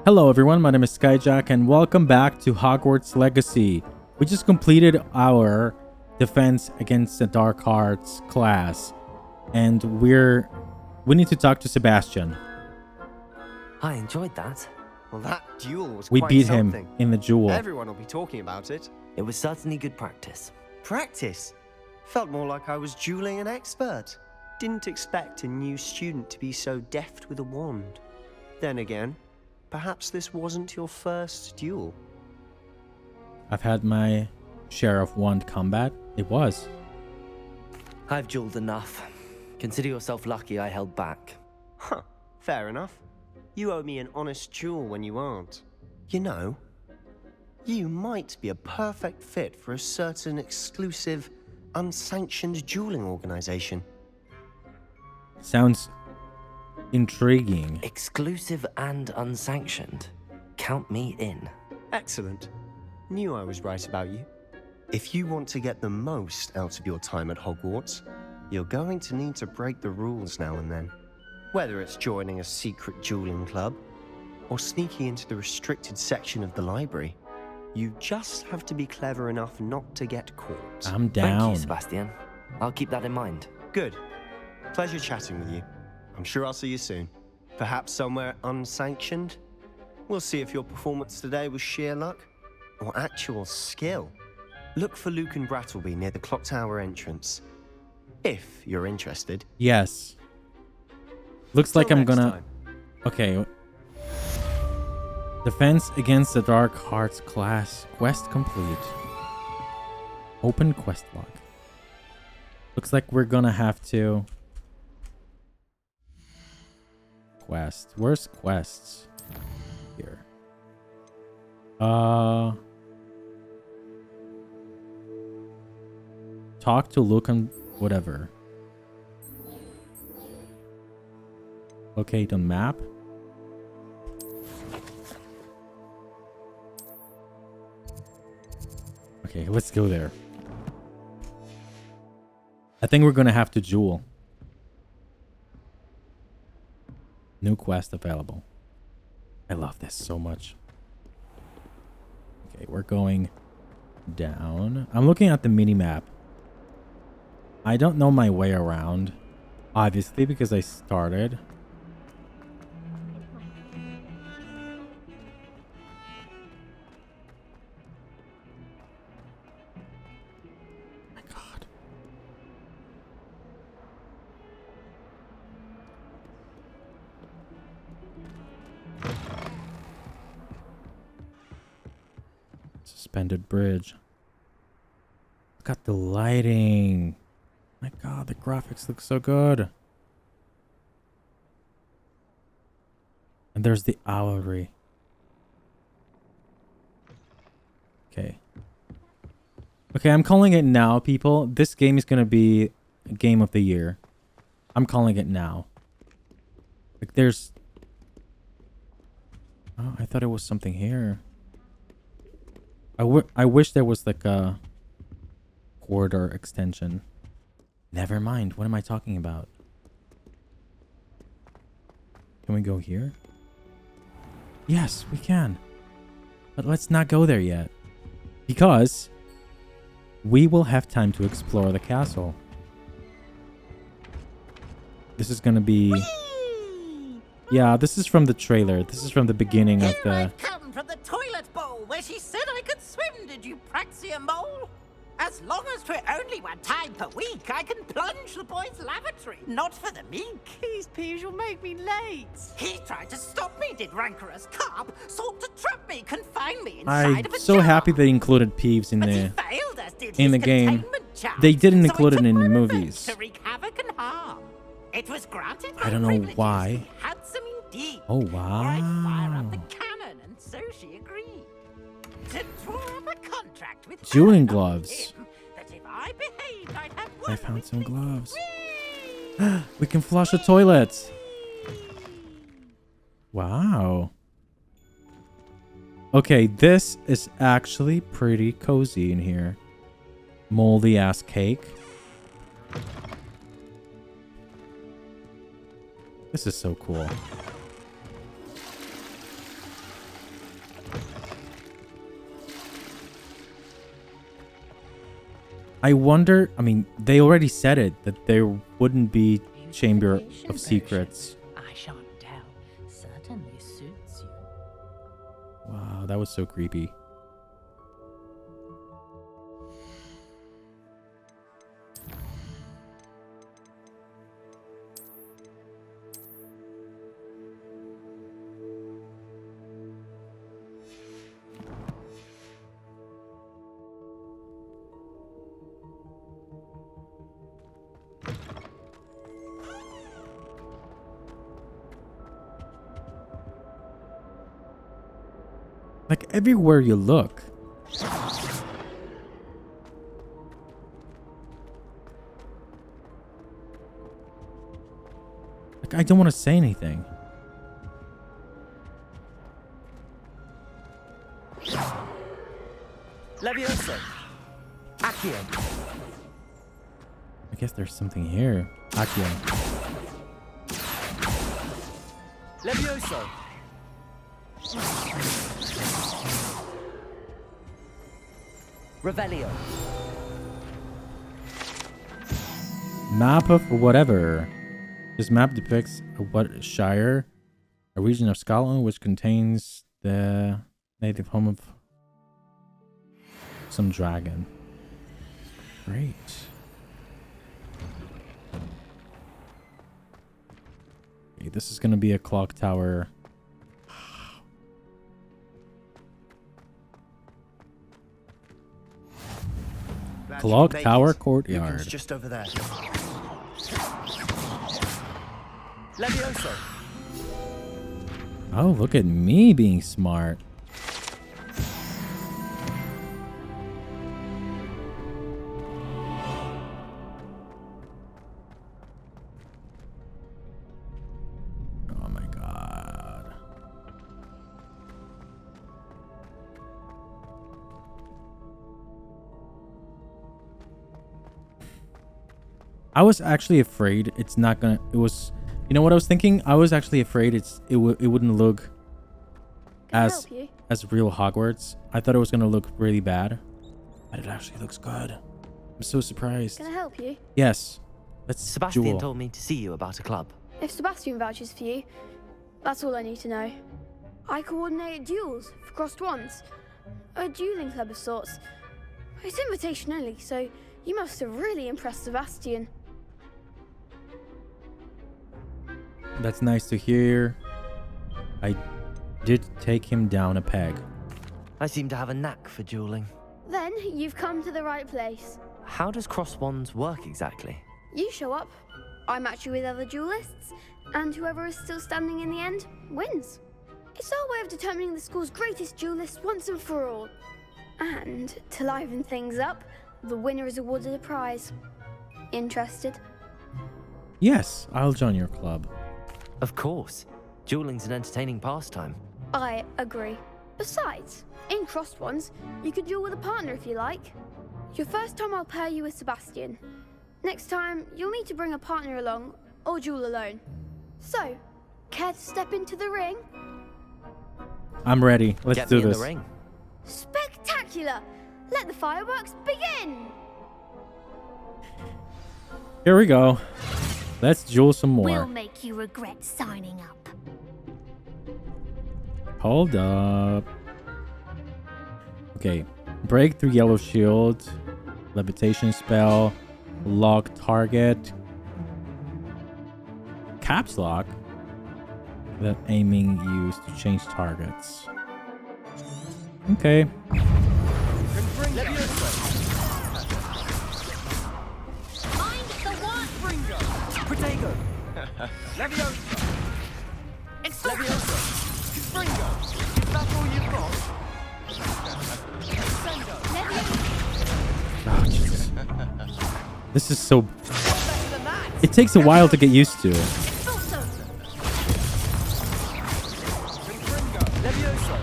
Hello everyone, my name is Skyjack and welcome back to Hogwarts Legacy. We just completed our Defense Against the Dark Arts class and we need to talk to Sebastian. I enjoyed that. Well, that duel was We quite beat something. him in the duel. Everyone will be talking about it. It was certainly good practice. Practice? Felt more like I was dueling an expert. Didn't expect a new student to be so deft with a wand. Then again, perhaps this wasn't your first duel. I've had my share of wand combat. It was. I've dueled enough. Consider yourself lucky I held back. Huh, fair enough. You owe me an honest duel when you aren't. You know, you might be a perfect fit for a certain exclusive, unsanctioned dueling organization. Sounds intriguing. Exclusive and unsanctioned. Count me in. Excellent. Knew I was right about you. If you want to get the most out of your time at Hogwarts, you're going to need to break the rules now and then. Whether it's joining a secret dueling club, or sneaking into the restricted section of the library, you just have to be clever enough not to get caught. I'm down. Thank you, Sebastian. I'll keep that in mind. Good. Pleasure chatting with you. I'm sure I'll see you soon. Perhaps somewhere unsanctioned? We'll see if your performance today was sheer luck or actual skill. Look for Luke and Brattleby near the clock tower entrance. If you're interested. Yes. Looks like Till I'm next gonna... time. Okay. Defense Against the Dark Arts class. Quest complete. Open quest log. Looks like we're gonna have to... Quest. Where's quests? Here. Talk to Luke and whatever. Locate on map. Okay, let's go there. I think we're gonna have to duel. New quest available. I love this so much. Okay, we're going down. I'm looking at the mini map. I don't know my way around, obviously, because I started. My God. Suspended bridge. Look at the lighting. My God, the graphics look so good. And there's the owlry. Okay. Okay, I'm calling it now, people. This game is going to be a game of the year. I'm calling it now. Like, there's... Oh, I thought it was something here. I wish there was like a corridor extension. Never mind. What am I talking about? Can we go here? Yes, we can. But let's not go there yet. Because we will have time to explore the castle. This is going to be... Whee! Yeah, this is from the trailer. This is from the beginning of Here the... I've come from the toilet bowl where she said I could swim, did you praxia mole? As long as 'twere only one time per week, I can plunge the boy's lavatory. Not for the meek. Please, Peeves, you'll make me late. He tried to stop me, did rancorous carp. Sought to trap me, confine me I'm inside of a so jar. happy they included Peeves in But he the... failed us, did in his the game. containment charm. They didn't So include I it took in the my movies. revenge to wreak havoc and harm. It was granted I don't know privileges, why. handsome indeed. Oh, Or I'd fire wow. up the cannon, and so she agreed. To draw up a contract with Dueling her, gloves. him, that if I behaved, I'd have I one found with some me. gloves. Whee! We can flush a toilet. Wow. Okay, this is actually pretty cozy in here. Moldy ass cake. This is so cool. I wonder, I mean, they already said it, that there wouldn't be Chamber of Secrets. I shan't tell. Certainly suits you. Wow, that was so creepy. Like everywhere you look. Like I don't want to say anything. Levioso. Accio. I guess there's something here. Accio. Levioso. Revelio. Map of whatever. This map depicts what Shire, a region of Scotland which contains the native home of some dragon. Great. Okay, this is gonna be a clock tower. Clock Tower Courtyard. Just over there. Levioso. Oh, look at me being smart. Oh my god. I was actually afraid it's not gonna, it was, you know what I was thinking? I was actually afraid it wouldn't look as real Hogwarts. I thought it was gonna look really bad, but it actually looks good. I'm so surprised. Can I help you? Yes. Let's Sebastian duel. told me to see you about a club. If Sebastian vouches for you, that's all I need to know. I coordinate duels for crossed wands. A dueling club of sorts. It's invitation only, so you must have really impressed Sebastian. That's nice to hear. I did take him down a peg. I seem to have a knack for dueling. Then you've come to the right place. How does cross wands work exactly? You show up, I match you with other duelists, and whoever is still standing in the end wins. It's our way of determining the school's greatest duelist once and for all. And to liven things up, the winner is awarded a prize. Interested? Yes, I'll join your club. Of course. Dueling's an entertaining pastime. I agree. Besides, in crossed ones, you could duel with a partner if you like. Your first time I'll pair you with Sebastian. Next time, you'll need to bring a partner along, or duel alone. So, care to step into the ring? I'm ready. Let's Get do me in this. the ring. Spectacular! Let the fireworks begin! Here we go. Let's duel some more. We'll make you regret signing up. Hold up. Okay. Break through yellow shield. Levitation spell. Lock target. Caps lock. That aiming used to change targets. Okay. Mind the wand! Protego. Levioso. Levioso. Springo! Is that all you've got? Oh, Jesus. This is so... It takes a while to get used to. Levioso.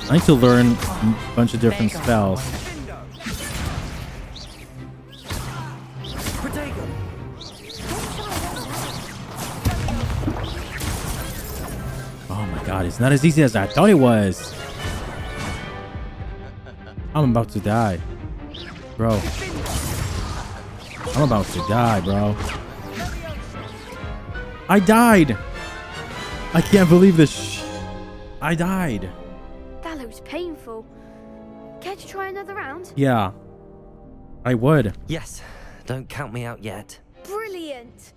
I need to learn a bunch of different spells. Protego. Oh my god, it's not as easy as I thought it was. I'm about to die. Bro. I'm about to die, bro. I died! I can't believe this. I died. That looks painful. Care to try another round? Yeah. I would. Yes, don't count me out yet. Brilliant.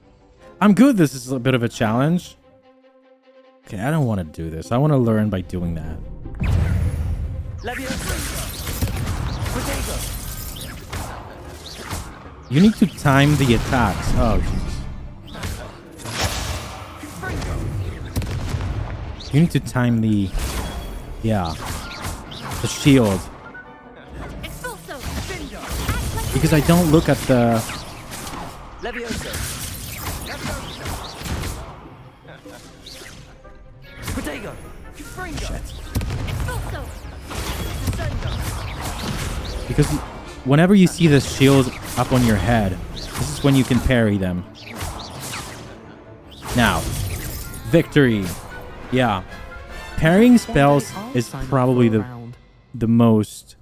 I'm good. This is a bit of a challenge. Okay, I don't want to do this. I want to learn by doing that. You need to time the attacks. Oh, Jesus. You need to time the... Yeah. The shield. Because I don't look at the... Shit. Because whenever you see the shield up on your head, this is when you can parry them. Now, victory. Yeah. Parrying spells is probably the most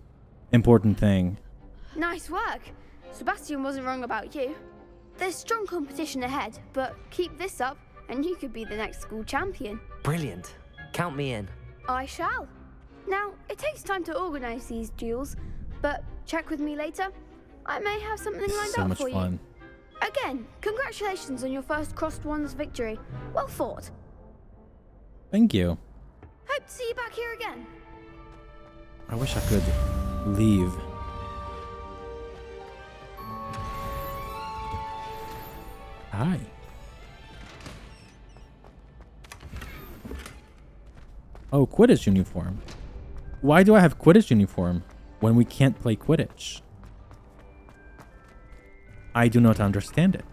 important thing. Nice work. Sebastian wasn't wrong about you. There's strong competition ahead, but keep this up and you could be the next school champion. Brilliant. Count me in. I shall. Now, it takes time to organize these duels, but check with me later. I may have something lined So up much for fun. you. Again, congratulations on your first Crossed Wands victory. Well fought. Thank you. Hope to see you back here again. I wish I could leave. Hi. Oh, Quidditch uniform. Why do I have Quidditch uniform when we can't play Quidditch? I do not understand it.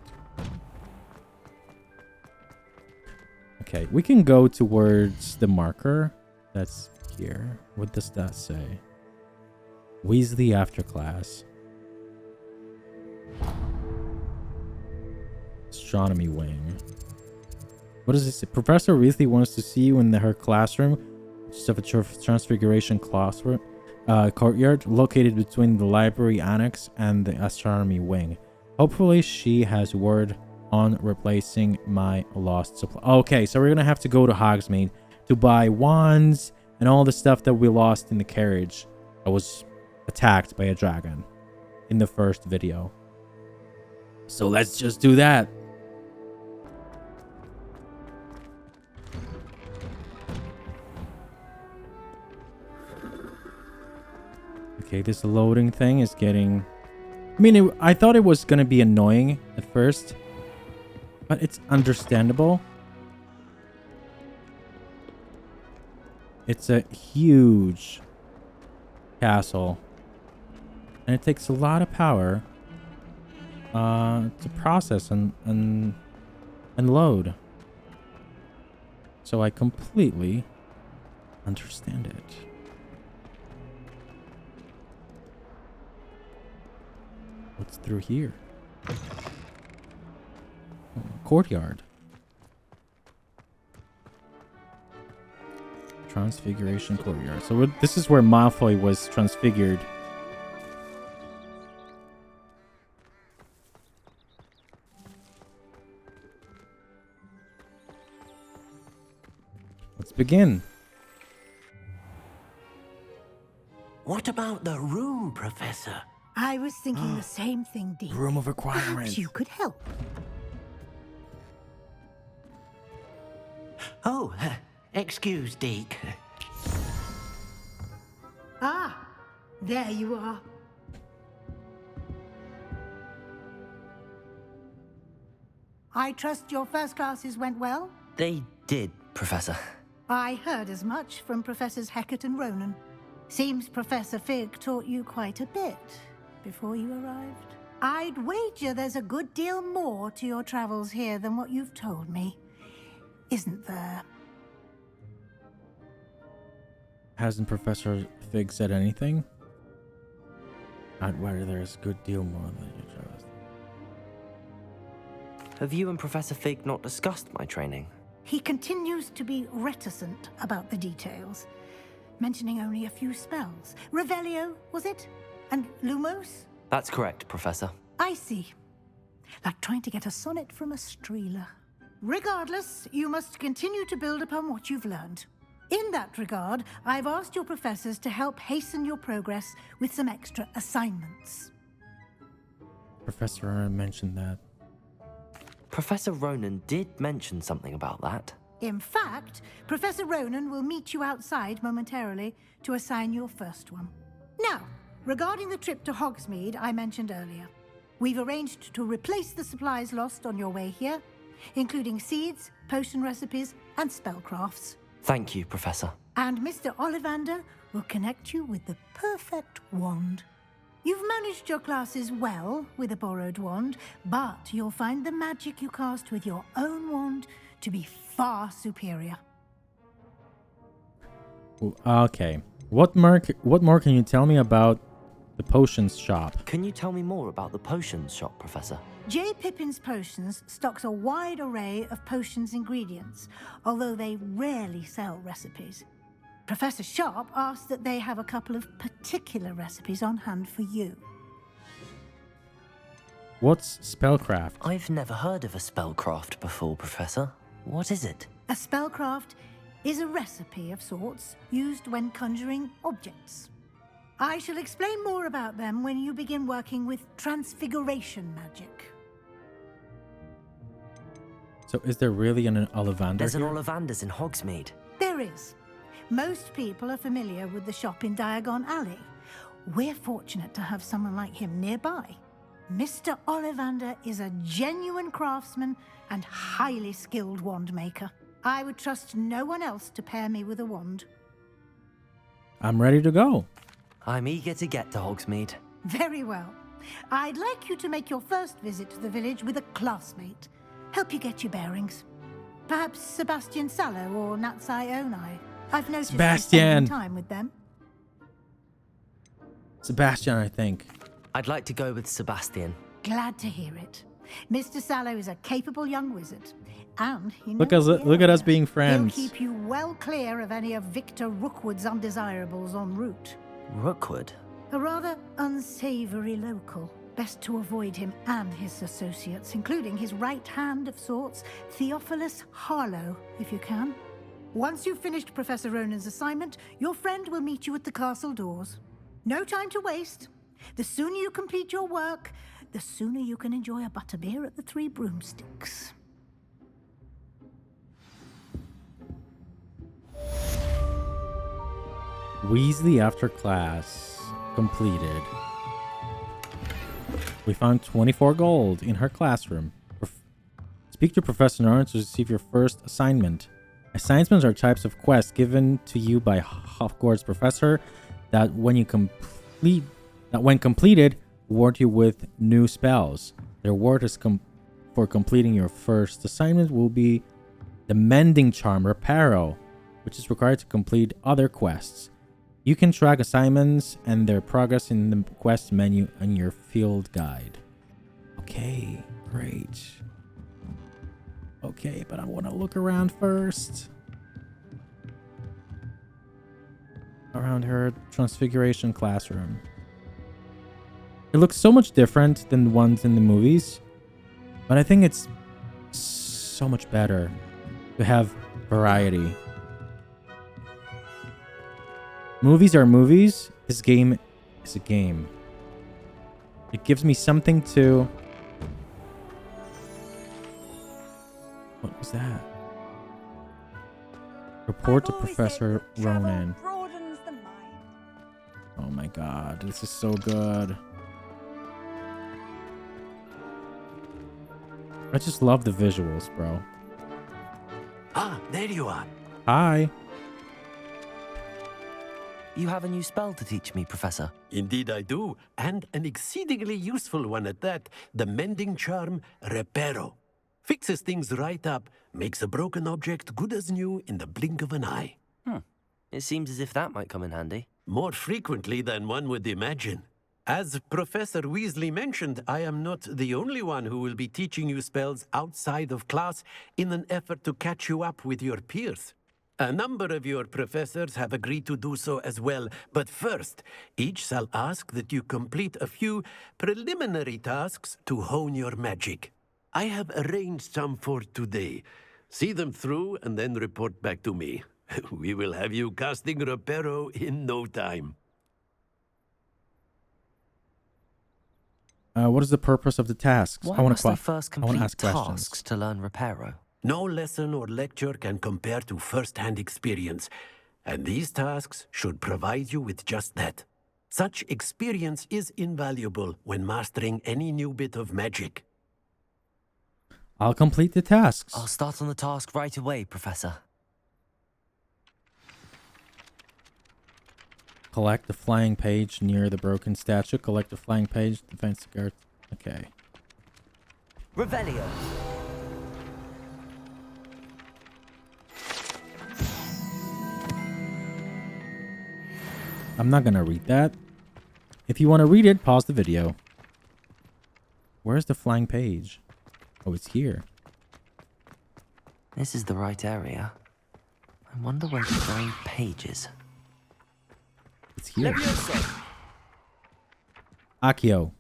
Okay, we can go towards the marker that's here. What does that say? Weasley after class. Astronomy wing. What does it say? Professor Weasley wants to see you in her classroom, which is of a transfiguration classroom courtyard located between the library annex and the astronomy wing. Hopefully she has word on replacing my lost supply. Okay, so we're gonna have to go to Hogsmeade to buy wands and all the stuff that we lost in the carriage that was attacked by a dragon in the first video. So let's just do that. Okay, this loading thing is getting... I mean, I thought it was going to be annoying at first, but it's understandable. It's a huge castle, and it takes a lot of power to process and load. So I completely understand it. What's through here? Oh, courtyard. Transfiguration courtyard. So this is where Malfoy was transfigured. Let's begin. What about the room, Professor? I was thinking the same thing, Dean. Room of requirements. Perhaps you could help. Oh, excuse, Deke. Ah, there you are. I trust your first classes went well? They did, Professor. I heard as much from Professors Hecat and Ronan. Seems Professor Fig taught you quite a bit before you arrived. I'd wager there's a good deal more to your travels here than what you've told me. Isn't there? Hasn't Professor Fig said anything? I'd wager there's a good deal more than you trust. Have you and Professor Fig not discussed my training? He continues to be reticent about the details, mentioning only a few spells. Revelio, was it? And Lumos? That's correct, Professor. I see. Like trying to get a sonnet from a streeler. Regardless, you must continue to build upon what you've learned. In that regard, I've asked your professors to help hasten your progress with some extra assignments. Professor Ronan mentioned that. Professor Ronan did mention something about that. In fact, Professor Ronan will meet you outside momentarily to assign your first one. Now, regarding the trip to Hogsmeade I mentioned earlier, we've arranged to replace the supplies lost on your way here, including seeds, potion recipes, and spellcrafts. Thank you, Professor. And Mr. Olivander will connect you with the perfect wand. You've managed your classes well with a borrowed wand, but you'll find the magic you cast with your own wand to be far superior. Okay. What more can you tell me about the potions shop? Can you tell me more about the potions shop, Professor? J. Pippin's Potions stocks a wide array of potions ingredients, although they rarely sell recipes. Professor Sharp asked that they have a couple of particular recipes on hand for you. What's spellcraft? I've never heard of a spellcraft before, Professor. What is it? A spellcraft is a recipe of sorts used when conjuring objects. I shall explain more about them when you begin working with transfiguration magic. So is there really an Olivander There's here? an Olivander's in Hogsmeade. There is. Most people are familiar with the shop in Diagon Alley. We're fortunate to have someone like him nearby. Mr. Olivander is a genuine craftsman and highly skilled wand maker. I would trust no one else to pair me with a wand. I'm ready to go. I'm eager to get to Hogsmeade. Very well. I'd like you to make your first visit to the village with a classmate. Help you get your bearings. Perhaps Sebastian Sallow or Natsai Onai. I've noticed you Sebastian! spending time with them. Sebastian, I think. I'd like to go with Sebastian. Glad to hear it. Mr. Sallow is a capable young wizard, and he Look knows the at us area. being friends. He'll keep you well clear of any of Victor Rookwood's undesirables en route. Rookwood? A rather unsavory local. Best to avoid him and his associates, including his right hand of sorts, Theophilus Harlow, if you can. Once you've finished Professor Ronan's assignment, your friend will meet you at the castle doors. No time to waste. The sooner you complete your work, the sooner you can enjoy a butterbeer at the Three Broomsticks. Weasley after class completed. We found 24 gold in her classroom. Speak to Professor Norton to receive your first assignment. Assignments are types of quests given to you by Hogwarts professor that when completed award you with new spells. The reward is for completing your first assignment will be the Mending Charm Reparo, which is required to complete other quests. You can track assignments and their progress in the quest menu in your field guide. Okay, great. Okay, but I want to look around first. Around her transfiguration classroom. It looks so much different than the ones in the movies, but I think it's so much better to have variety. Movies are movies. This game is a game. It gives me something to... What was that? Report to Professor Ronan. Oh my god, this is so good. I just love the visuals, bro. Ah, there you are. Hi. You have a new spell to teach me, Professor. Indeed I do, and an exceedingly useful one at that. The Mending Charm Reparo. Fixes things right up, makes a broken object good as new in the blink of an eye. It seems as if that might come in handy. More frequently than one would imagine. As Professor Weasley mentioned, I am not the only one who will be teaching you spells outside of class in an effort to catch you up with your peers. A number of your professors have agreed to do so as well, but first, each shall ask that you complete a few preliminary tasks to hone your magic. I have arranged some for today. See them through and then report back to me. We will have you casting Reparo in no time. What is the purpose of the tasks? Why I want must I to first I want complete to ask tasks questions. to learn Reparo? No lesson or lecture can compare to first-hand experience, and these tasks should provide you with just that. Such experience is invaluable when mastering any new bit of magic. I'll complete the tasks. I'll start on the task right away, Professor. Collect the flying page near the broken statue. Collect the flying page. Defense guard. Okay. Revelio. I'm not gonna read that. If you want to read it, pause the video. Where's the flying page? Oh, it's here. This is the right area. I wonder where the flying page is. It's here. Accio.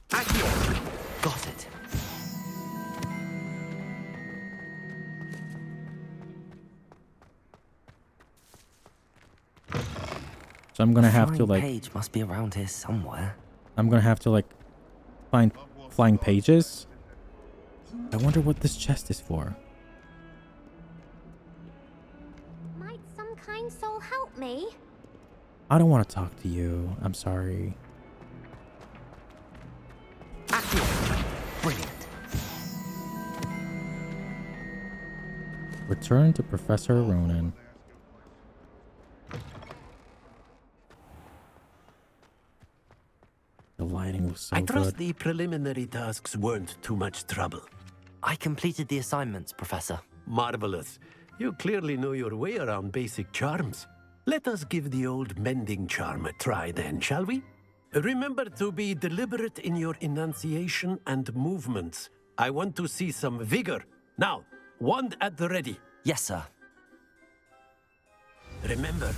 Got it. So I'm gonna The have to flying like. page must be around here somewhere. I'm gonna have to like find flying pages. I wonder what this chest is for. Might some kind soul help me? I don't want to talk to you. I'm sorry. Brilliant. Return to Professor Ronan. The lighting was so I trust good. the preliminary tasks weren't too much trouble. I completed the assignments, Professor. Marvelous. You clearly know your way around basic charms. Let us give the old mending charm a try then, shall we? Remember to be deliberate in your enunciation and movements. I want to see some vigor. Now, wand at the ready. Yes, sir. Remember,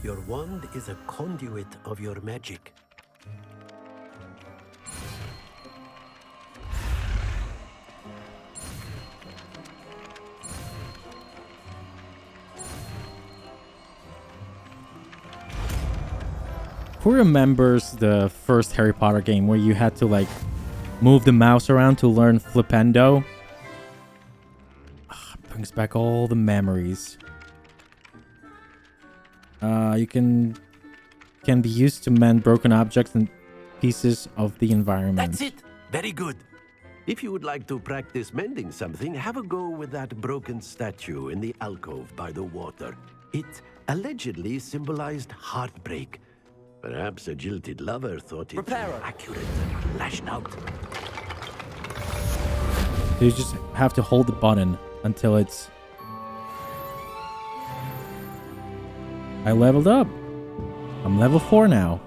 your wand is a conduit of your magic. Who remembers the first Harry Potter game where you had to like move the mouse around to learn Flipendo? Brings back all the memories. You can be used to mend broken objects and pieces of the environment. That's it. Very good. If you would like to practice mending something, have a go with that broken statue in the alcove by the water. It allegedly symbolized heartbreak. Perhaps a jilted lover thought it Reparo. accurate and lashed out. You just have to hold the button until it's... I leveled up. I'm level 4 now.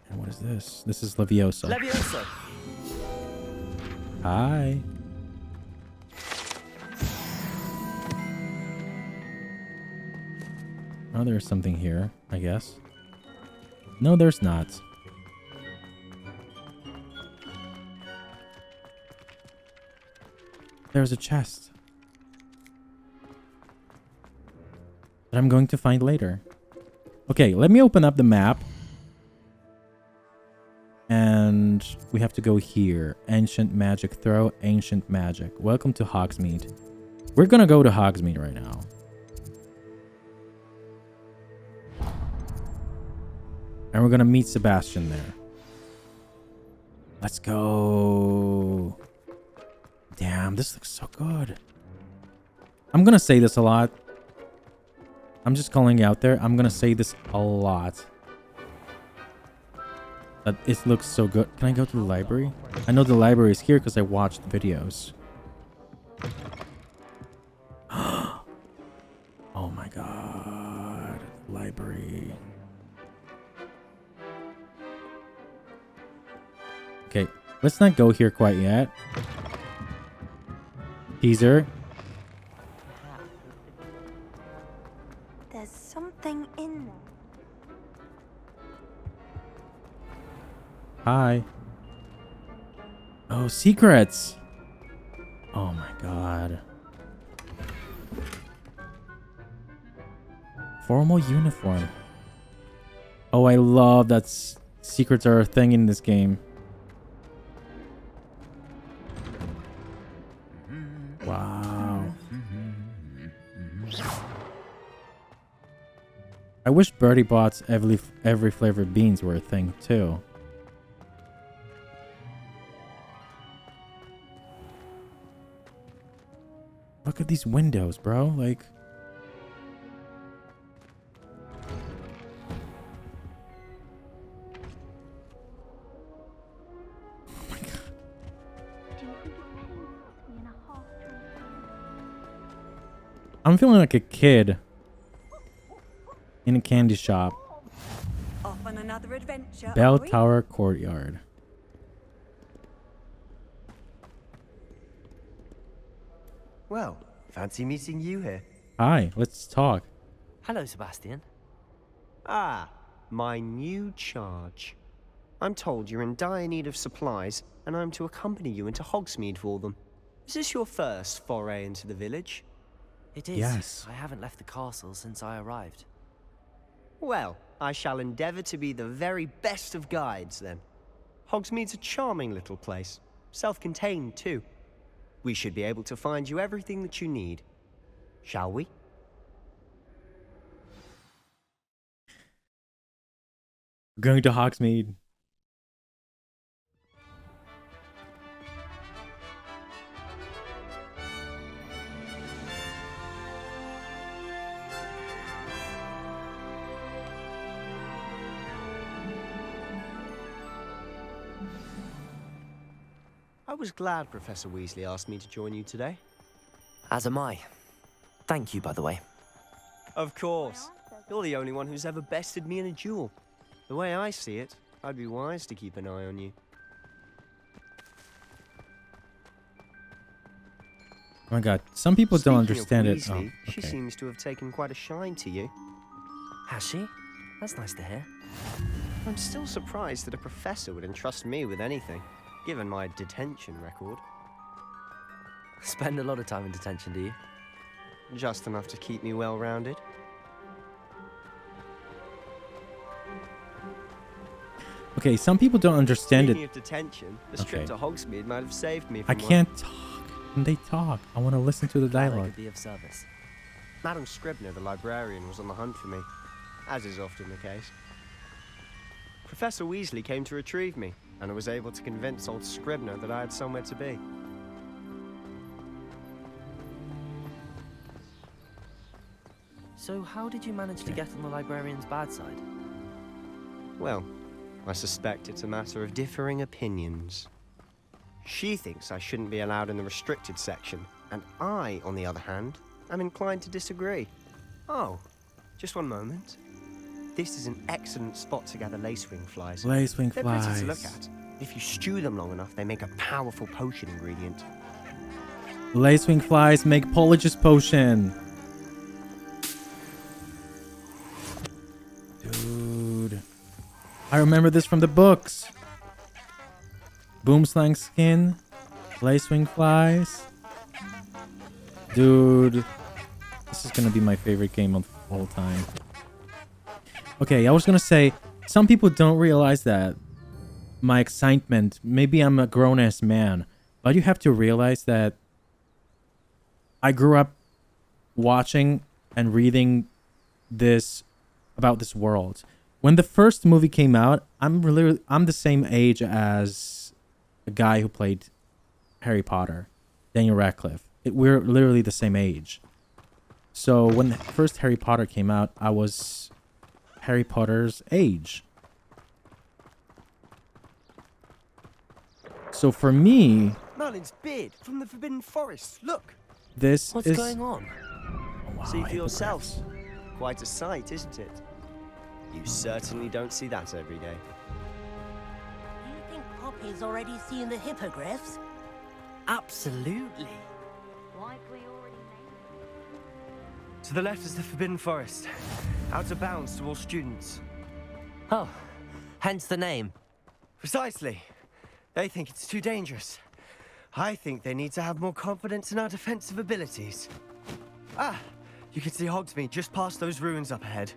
And what is this? This is Leviosa. Leviosa. Hi. Oh, there's something here, I guess. No, there's not. There's a chest that I'm going to find later. Okay, let me open up the map. And we have to go here. Ancient magic throw, ancient magic. Welcome to Hogsmeade. We're gonna go to Hogsmeade right now. And we're gonna meet Sebastian there. Let's go. Damn, this looks so good. I'm gonna say this a lot. I'm just calling it out there. I'm gonna say this a lot. That it looks so good. Can I go to the library? I know the library is here because I watched the videos. Oh my god. Library. Okay, let's not go here quite yet. Teaser. There's something in there. Hi. Oh, secrets. Oh my god. Formal uniform. Oh, I love that secrets are a thing in this game. Wow. I wish Birdie Bot's every flavored beans were a thing too. Look at these windows, bro. Like, oh my god. Do you think it's painful to be in a half-trained? I'm feeling like a kid in a candy shop. Off on another adventure. Bell are we? Tower Courtyard. Well, fancy meeting you here. Hi, let's talk. Hello, Sebastian. Ah, my new charge. I'm told you're in dire need of supplies, and I'm to accompany you into Hogsmeade for them. Is this your first foray into the village? It is. Yes. I haven't left the castle since I arrived. Well, I shall endeavour to be the very best of guides, then. Hogsmeade's a charming little place. Self-contained, too. We should be able to find you everything that you need. Shall we? Going to Hogsmeade. I was glad Professor Weasley asked me to join you today. As am I. Thank you, by the way. Of course. You're the only one who's ever bested me in a duel. The way I see it, I'd be wise to keep an eye on you. Oh my god, some people don't understand it. Speaking of Oh, Weasley, she okay. seems to have taken quite a shine to you. Has she? That's nice to hear. I'm still surprised that a professor would entrust me with anything, given my detention record. Spend a lot of time in detention, do you? Just enough to keep me well-rounded. Okay, some people don't understand Speaking it. of detention, the trip Okay. to Hogsmeade might have saved me I from one. can't talk when they talk. I want to listen to the Glad I dialogue. could be of service. Madam Scribner, the librarian, was on the hunt for me, as is often the case. Professor Weasley came to retrieve me, and I was able to convince old Scribner that I had somewhere to be. So how did you manage to get on the librarian's bad side? Well, I suspect it's a matter of differing opinions. She thinks I shouldn't be allowed in the restricted section, and I, on the other hand, am inclined to disagree. Oh, just one moment. This is an excellent spot to gather lacewing flies. Lacewing They're pretty to look flies. at. If you stew them long enough, they make a powerful potion ingredient. Lacewing flies make Polyjuice potion. Dude. I remember this from the books. Boomslang skin. Lacewing flies. Dude. This is gonna be my favorite game of all time. Okay, I was gonna say, some people don't realize that my excitement, maybe I'm a grown-ass man, but you have to realize that I grew up watching and reading this about this world. When the first movie came out, I'm the same age as a guy who played Harry Potter, Daniel Radcliffe. We're literally the same age. So when the first Harry Potter came out, I was Harry Potter's age. So for me, Merlin's beard from the Forbidden Forest. Look, this What's is... going on? Oh, wow, see for yourself. hippogriffs. Quite a sight, isn't it? You certainly don't see that every day. Do you think Poppy's already seen the hippogriffs? Absolutely. Like we already made. To the left is the Forbidden Forest. Out of bounds to all students. Oh, hence the name. Precisely. They think it's too dangerous. I think they need to have more confidence in our defensive abilities. Ah, you can see Hogsmeade just past those ruins up ahead.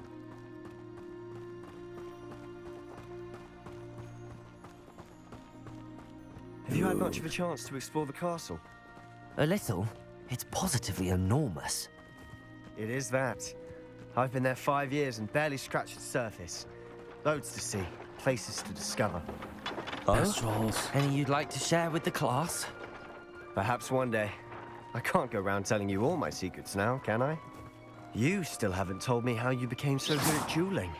Have you had much of a chance to explore the castle? A little. It's positively enormous. It is that. I've been there 5 years and barely scratched the surface. Loads to see, places to discover. Oh? Any you'd like to share with the class? Perhaps one day. I can't go around telling you all my secrets now, can I? You still haven't told me how you became so good at dueling.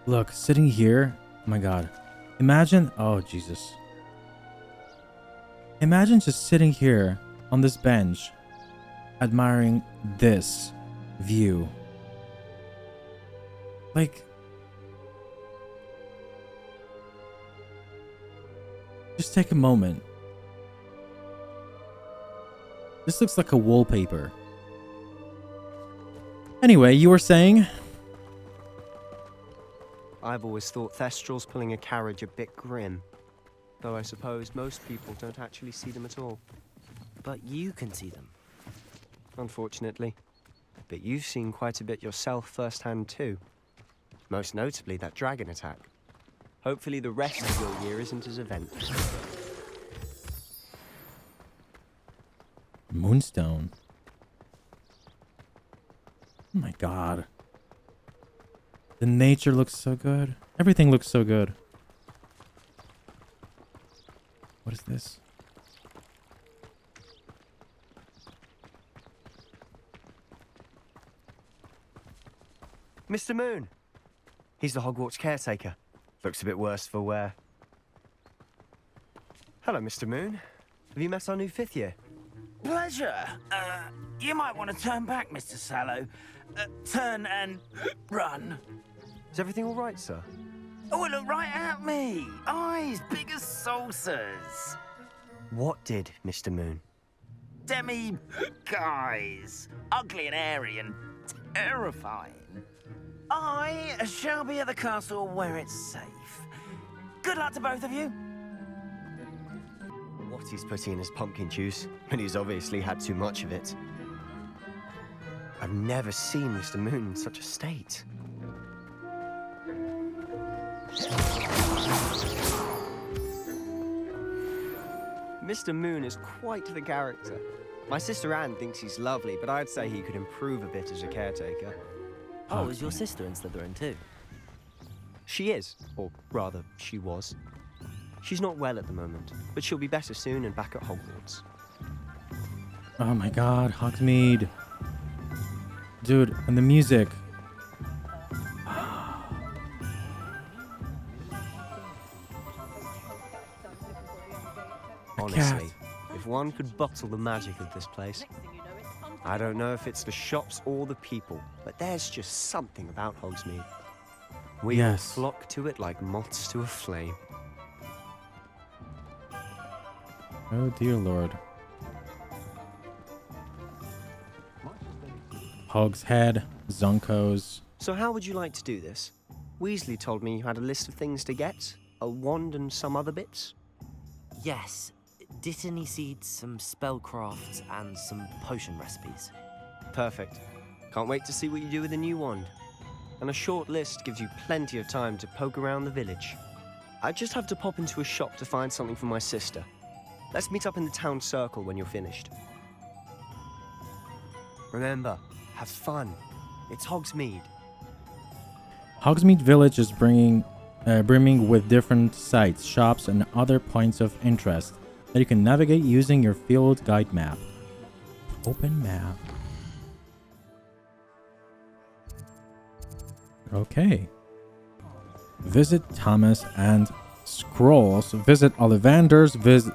Look, sitting here. Oh my god. Imagine. Oh, Jesus. Imagine just sitting here on this bench, admiring this view. Like, just take a moment. This looks like a wallpaper. Anyway, you were saying? I've always thought Thestrals pulling a carriage a bit grim. Though I suppose most people don't actually see them at all. But you can see them. Unfortunately. But you've seen quite a bit yourself firsthand too. Most notably that dragon attack. Hopefully the rest of your year isn't as eventful. Moonstone. Oh my god. The nature looks so good. Everything looks so good. What is this? Mr. Moon! He's the Hogwarts caretaker. Looks a bit worse for wear. Hello, Mr. Moon. Have you met our new 5th year? Pleasure. You might want to turn back, Mr. Sallow. Turn and run. Is everything all right, sir? Oh, look right at me. Eyes big as saucers. What did, Mr. Moon? Demi guys. Ugly and airy and terrifying. I shall be at the castle where it's safe. Good luck to both of you. What he's putting in his pumpkin juice, and he's obviously had too much of it. I've never seen Mr. Moon in such a state. Mr. Moon is quite the character. My sister Anne thinks he's lovely, but I'd say he could improve a bit as a caretaker. Oh, is your sister in Slytherin too? She is, or rather, she was. She's not well at the moment, but she'll be better soon and back at Hogwarts. Oh my god, Hogsmeade. Dude, and the music. Honestly, if one could bottle the magic of this place. I don't know if it's the shops or the people, but there's just something about Hogsmeade. We all flock to it like moths to a flame. Oh dear lord. Hog's head, Zunkos. So how would you like to do this? Weasley told me you had a list of things to get, a wand and some other bits. Yes. Dittany seeds, some spellcrafts, and some potion recipes. Perfect. Can't wait to see what you do with the new wand. And a short list gives you plenty of time to poke around the village. I just have to pop into a shop to find something for my sister. Let's meet up in the town circle when you're finished. Remember, have fun. It's Hogsmeade. Hogsmeade Village is brimming with different sites, shops, and other points of interest that you can navigate using your field guide map. Open map. Okay. Visit Thomas and Scrolls. Visit Olivander's. Visit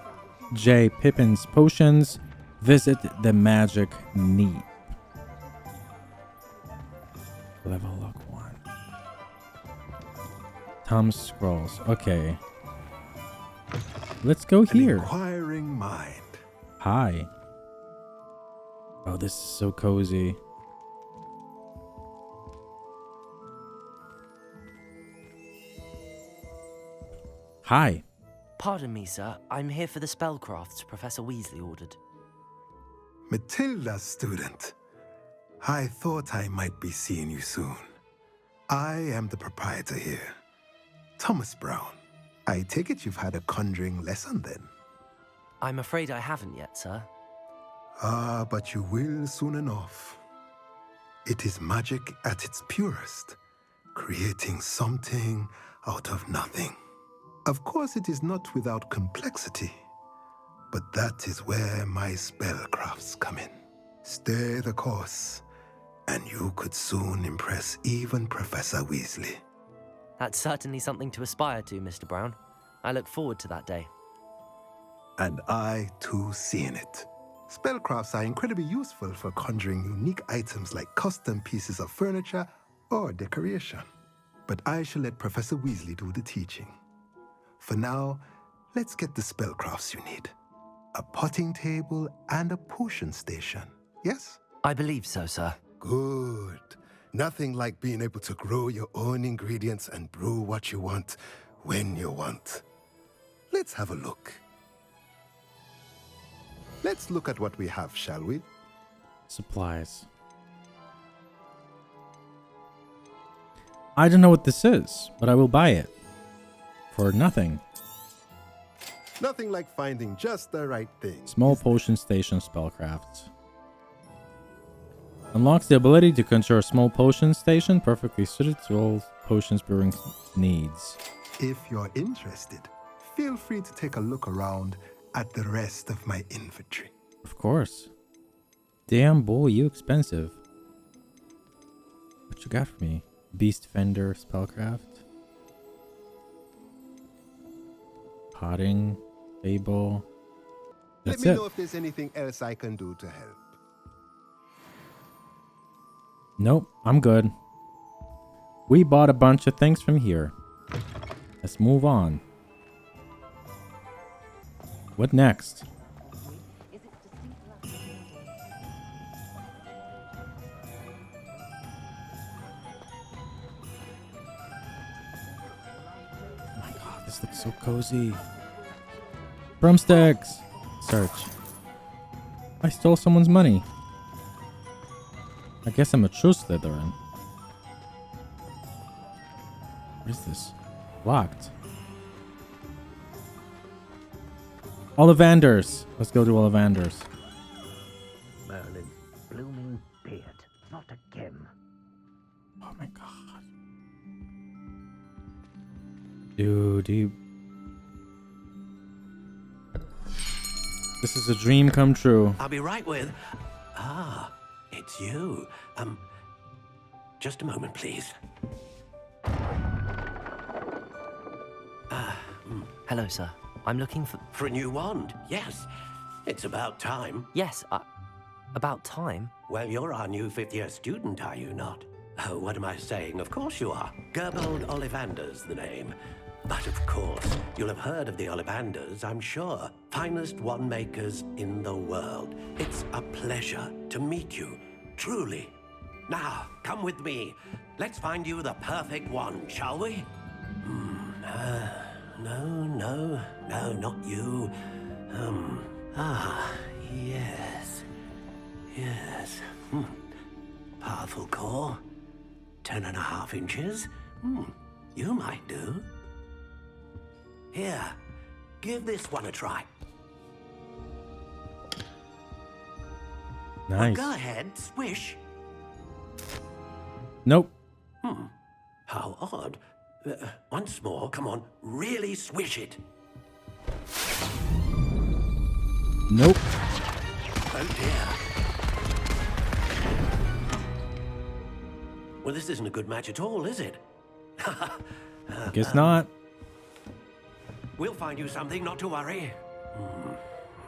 J. Pippin's Potions. Visit the Magic Neep. Level up 1. Tom's Scrolls. Okay. Let's go here. An inquiring mind. Hi. Oh, this is so cozy. Hi. Pardon me, sir. I'm here for the spellcrafts Professor Weasley ordered. Matilda's student. I thought I might be seeing you soon. I am the proprietor here, Thomas Brown. I take it you've had a conjuring lesson then? I'm afraid I haven't yet, sir. Ah, but you will soon enough. It is magic at its purest, creating something out of nothing. Of course, it is not without complexity, but that is where my spellcrafts come in. Stay the course, and you could soon impress even Professor Weasley. That's certainly something to aspire to, Mr. Brown. I look forward to that day. And I, too, seeing it. Spellcrafts are incredibly useful for conjuring unique items like custom pieces of furniture or decoration. But I shall let Professor Weasley do the teaching. For now, let's get the spellcrafts you need. A potting table and a potion station, yes? I believe so, sir. Good. Nothing like being able to grow your own ingredients and brew what you want, when you want. Let's have a look. Let's look at what we have, shall we? Supplies. I don't know what this is, but I will buy it. For nothing. Nothing like finding just the right thing. Small potion station spellcraft. Unlocks the ability to conjure a small potion station perfectly suited to all potions brewing needs. If you're interested, feel free to take a look around at the rest of my inventory. Of course. Damn boy, you expensive. What you got for me? Beast Fender spellcraft. Potting table. That's Let me it. know if there's anything else I can do to help. Nope, I'm good. We bought a bunch of things from here. Let's move on. What next? Oh my god, this looks so cozy. Broomsticks! Search. I stole someone's money. I guess I'm a true Slytherin. What is this? Locked. Olivander's. Let's go to Olivander's. Merlin's blooming beard. Not again. Oh my god. Dude, you... This is a dream come true. I'll be right with... Ah, it's you. Just a moment, please. Hello, sir. I'm looking for... For a new wand, yes. It's about time. Yes, about time? Well, you're our new fifth-year student, are you not? Oh, what am I saying? Of course you are. Gerbold Olivander's the name. But of course, you'll have heard of the Olivanders, I'm sure. Finest wand makers in the world. It's a pleasure to meet you, truly. Now, come with me. Let's find you the perfect wand, shall we? No, not you. Yes. Powerful core. 10.5 inches. You might do. Here, give this one a try. Nice. Go ahead, swish. Nope. How odd. Once more, come on, really swish it. Nope. Oh dear. Well, this isn't a good match at all, is it? Guess not. We'll find you something, not to worry.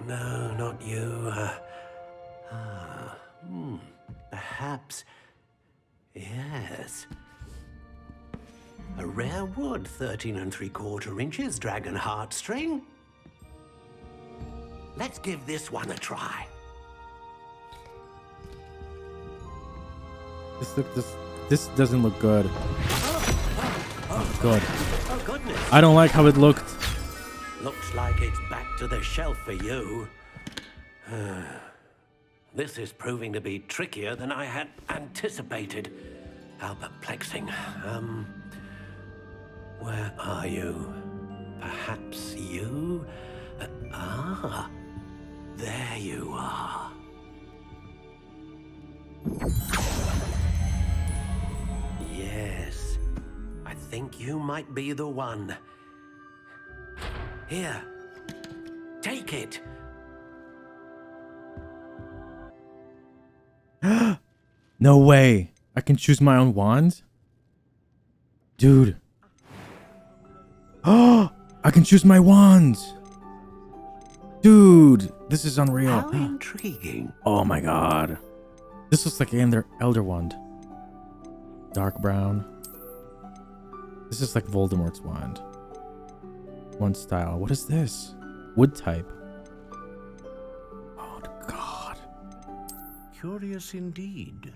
No, not you. Perhaps. Yes. A rare wood, 13 3/4 inches, dragon heartstring. Let's give this one a try. This doesn't look good. Oh, good. Oh, goodness. I don't like how it looked. Looks like it's back to the shelf for you. This is proving to be trickier than I had anticipated. How perplexing. Where are you? Perhaps you? There you are. Yes, I think you might be the one. Here, take it. No way. I can choose my own wand? Dude. Oh, I can choose my wands. Dude, this is unreal. How intriguing. Oh my god. This looks like an elder wand. Dark brown. This is like Voldemort's wand. One style. What is this? Wood type. Oh god. Curious indeed.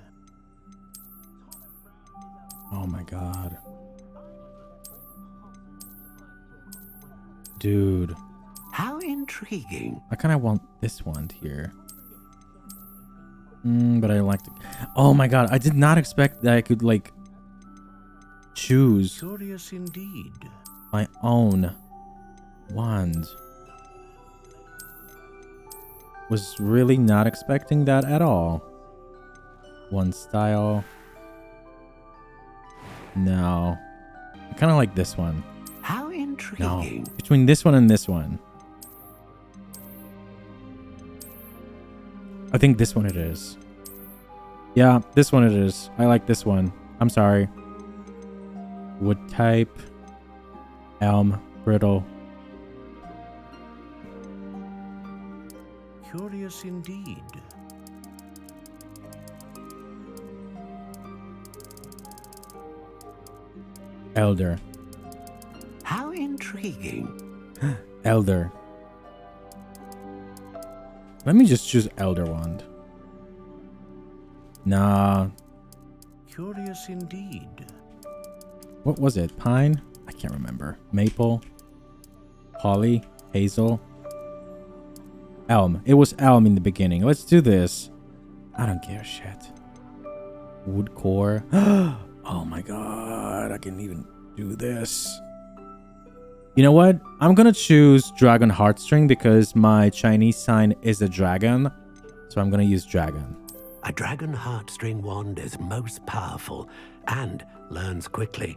Oh my god. Dude. How intriguing. I kind of want this wand here. But I like to... Oh my god, I did not expect that I could, like, choose Curious indeed. my own wand. Was really not expecting that at all. One style. No. I kind of like this one. How intriguing. No. Between this one and this one. I think this one it is. Yeah, this one it is. I like this one. I'm sorry. Wood type. Elm. Brittle. Curious indeed. Elder. How intriguing. Elder. Let me just choose Elder Wand. Nah. Curious indeed. What was it? Pine? I can't remember. Maple? Holly? Hazel? Elm. It was elm in the beginning. Let's do this. I don't give a shit. Wood core. Oh my god. I can even do this. You know what? I'm gonna choose Dragon Heartstring because my Chinese sign is a dragon. So I'm gonna use dragon. A dragon heartstring wand is most powerful and learns quickly.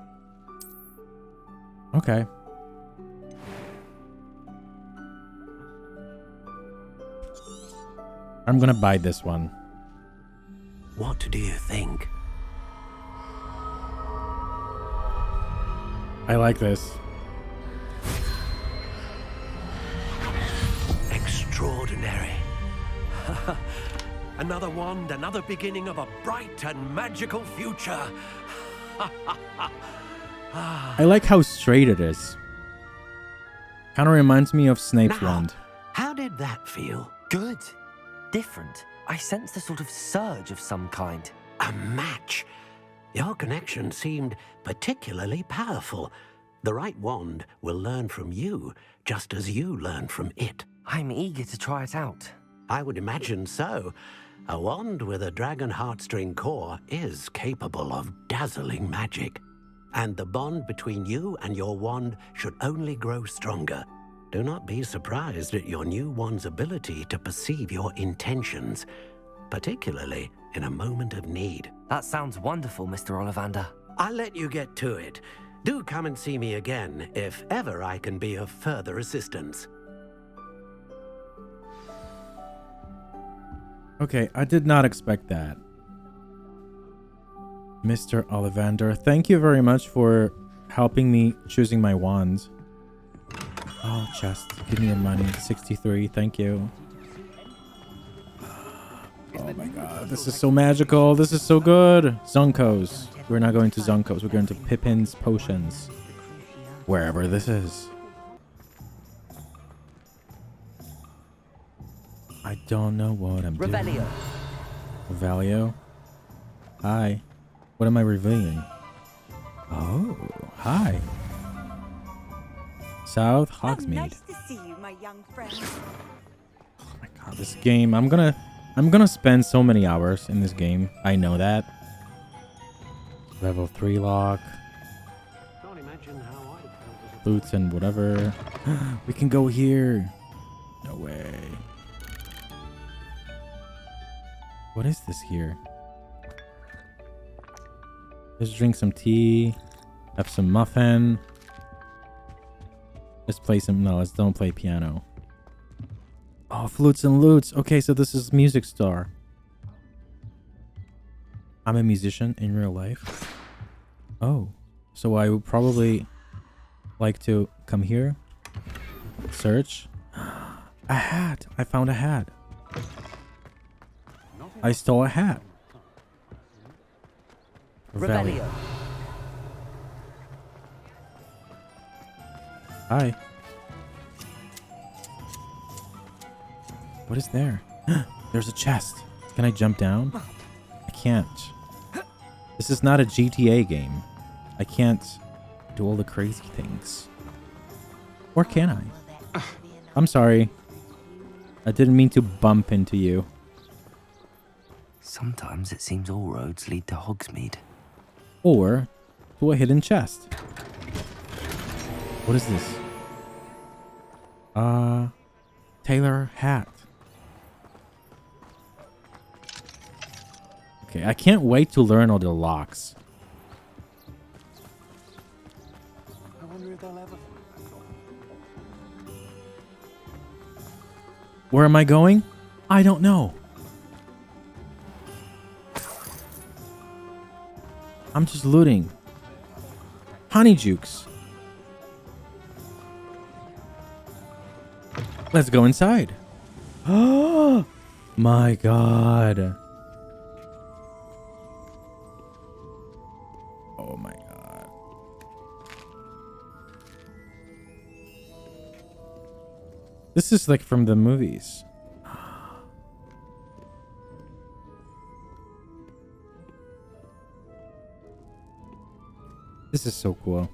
Okay. I'm gonna buy this one. What do you think? I like this. Extraordinary. Another wand, another beginning of a bright and magical future. I like how straight it is. Kind of reminds me of Snape's wand. How did that feel? Good. Different. I sensed a sort of surge of some kind. A match. Your connection seemed particularly powerful. The right wand will learn from you, just as you learn from it. I'm eager to try it out. I would imagine so. A wand with a dragon heartstring core is capable of dazzling magic. And the bond between you and your wand should only grow stronger. Do not be surprised at your new wand's ability to perceive your intentions, particularly in a moment of need. That sounds wonderful, Mr. Olivander. I'll let you get to it. Do come and see me again if ever I can be of further assistance. Okay, I did not expect that. Mr. Olivander, thank you very much for helping me choosing my wands. Oh, chest. Give me your money. 63. Thank you. Oh my god. This is so magical. This is so good. Zunkos. We're not going to Zunkos. We're going to Pippin's Potions. Wherever this is. I don't know what I'm doing. Revelio. Revelio? Hi. What am I revealing? Oh, hi. South Hogsmeade. Nice to see you, my young friend. Oh my god, this game. I'm gonna spend so many hours in this game. I know that. Level 3 lock. Can't imagine how I felt. Boots and whatever. We can go here. No way. What is this here? Let's drink some tea. Have some muffin. Let's play some. No, let's don't play piano. Oh, flutes and lutes. Okay, so this is Music Star. I'm a musician in real life. Oh, so I would probably like to come here. Search. A hat. I found a hat. I stole a hat. Revelio. Hi. What is there? There's a chest. Can I jump down? I can't. This is not a GTA game. I can't do all the crazy things. Or can I? I'm sorry. I didn't mean to bump into you. Sometimes it seems all roads lead to Hogsmeade. Or to a hidden chest. What is this? Tailor hat. Okay, I can't wait to learn all the locks. I wonder if they'll ever. Where am I going? I don't know. I'm just looting. Honeydukes. Let's go inside. Oh my god. Oh my god. This is like from the movies. This is so cool.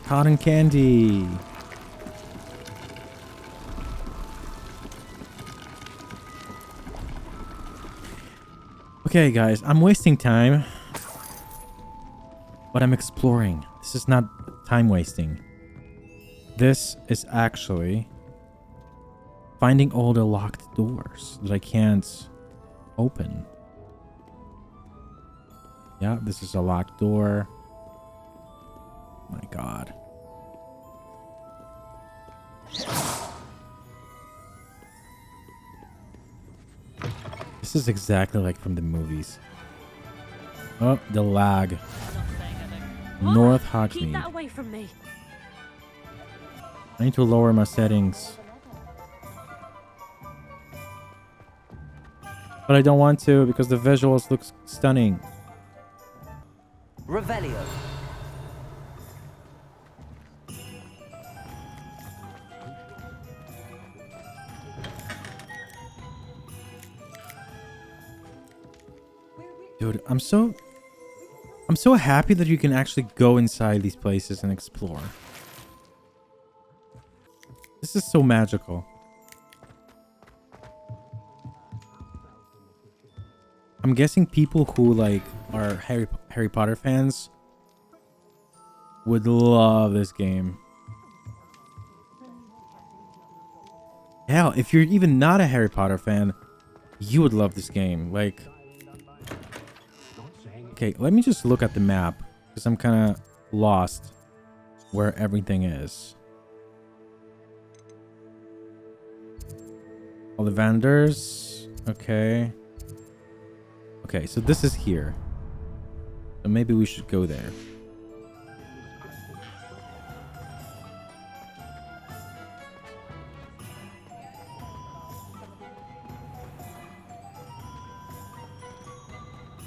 Cotton candy. Okay, guys, I'm wasting time, but I'm exploring. This is not time wasting. This is actually finding all the locked doors that I can't open. Yeah, this is a locked door. My god. This is exactly like from the movies. Oh, the lag. North Keep Hogsmeade. that away from me. I need to lower my settings. But I don't want to because the visuals look stunning. Revelio. Dude, I'm so happy that you can actually go inside these places and explore. This is so magical. I'm guessing people who like are Harry Potter fans would love this game. Hell, if you're even not a Harry Potter fan, you would love this game. Like, okay, let me just look at the map because I'm kind of lost where everything is. Olivanders. Okay. Okay, so this is here. So maybe we should go there.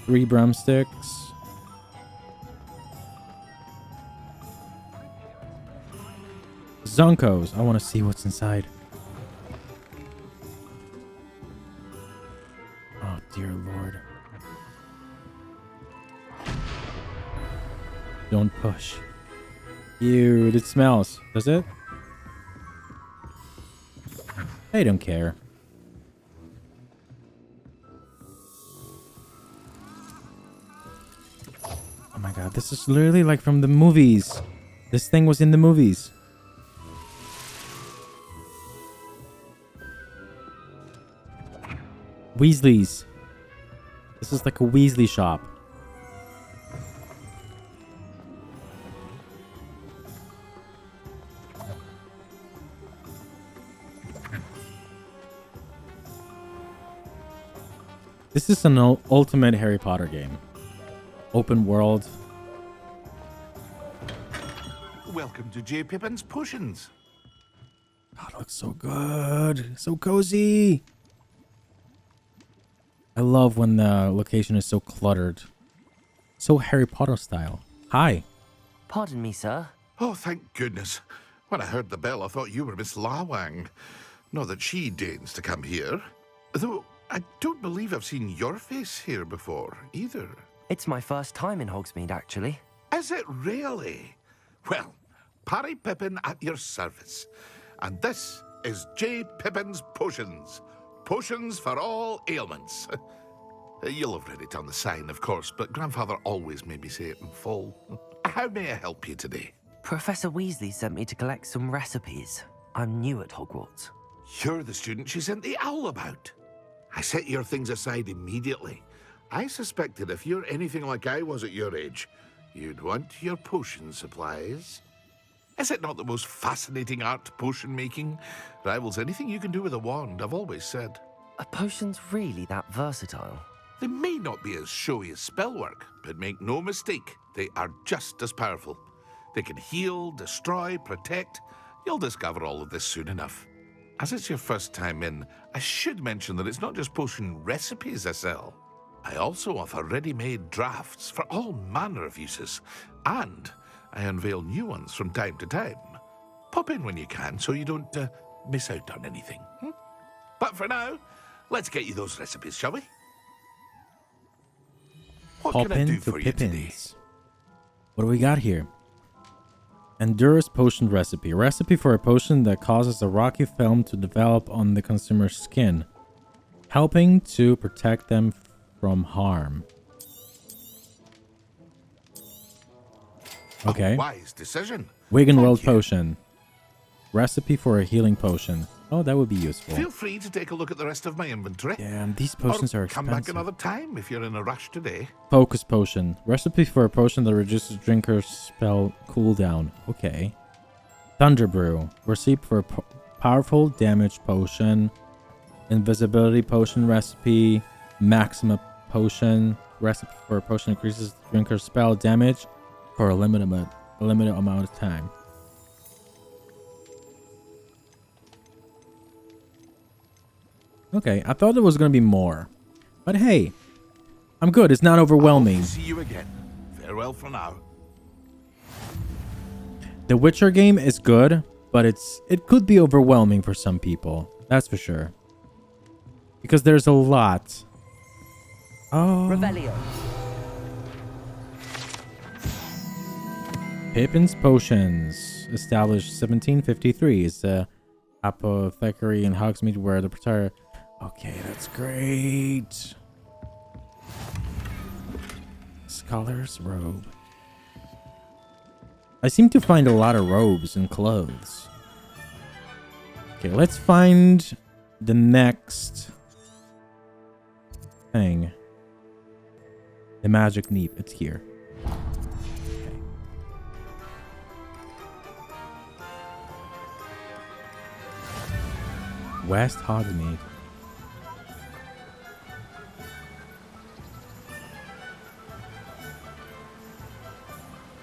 Three broomsticks. Zonkos. I want to see what's inside. Oh, dear Lord. Don't push. Ew, it smells. Does it? I don't care. Oh my god, this is literally like from the movies. This thing was in the movies. Weasley's. This is like a Weasley shop. This is an ultimate Harry Potter game. Open world. Welcome to J. Pippin's Potions. Oh, it looks so good. So cozy. I love when the location is so cluttered. So Harry Potter style. Hi. Pardon me, sir. Oh, thank goodness. When I heard the bell, I thought you were Miss Lawang. Not that she deigns to come here. Though I don't believe I've seen your face here before, either. It's my first time in Hogsmeade, actually. Is it really? Well, Parry Pippin at your service. And this is J. Pippin's Potions. Potions for all ailments. You'll have read it on the sign, of course, but Grandfather always made me say it in full. How may I help you today? Professor Weasley sent me to collect some recipes. I'm new at Hogwarts. You're the student she sent the owl about. I set your things aside immediately. I suspected if you're anything like I was at your age, you'd want your potion supplies. Is it not the most fascinating art, potion making? Rivals anything you can do with a wand, I've always said. Are potions really that versatile? They may not be as showy as spellwork, but make no mistake, they are just as powerful. They can heal, destroy, protect. You'll discover all of this soon enough. As it's your first time in, I should mention that it's not just potion recipes I sell. I also offer ready-made drafts for all manner of uses, and I unveil new ones from time to time. Pop in when you can so you don't miss out on anything. But for now, let's get you those recipes, shall we? What Pop can I do into for you today? Pippins. What do we got here? Endurance potion recipe. A recipe for a potion that causes a rocky film to develop on the consumer's skin, helping to protect them from harm. Okay. A wise decision. Wiggenweld potion. Recipe for a healing potion. Oh, that would be useful. Feel free to take a look at the rest of my inventory. Damn, these potions Or are expensive. come back another time if you're in a rush today. Focus potion. Recipe for a potion that reduces drinker's spell cooldown. Okay. Thunder brew. Recipe for a powerful damage potion. Invisibility potion recipe. Maxima potion. Recipe for a potion that increases drinker's spell damage for a limited amount of time. Okay, I thought there was going to be more. But hey, I'm good. It's not overwhelming. See you again. Farewell for now. The Witcher game is good, but it could be overwhelming for some people. That's for sure. Because there's a lot. Oh. Revelio. Pippin's Potions. Established 1753. It's a apothecary in Hogsmeade where the proprietor... Okay, that's great. Scholar's robe. I seem to find a lot of robes and clothes. Okay, let's find the next thing. The magic neep. It's here. Okay. West Hogsmeade.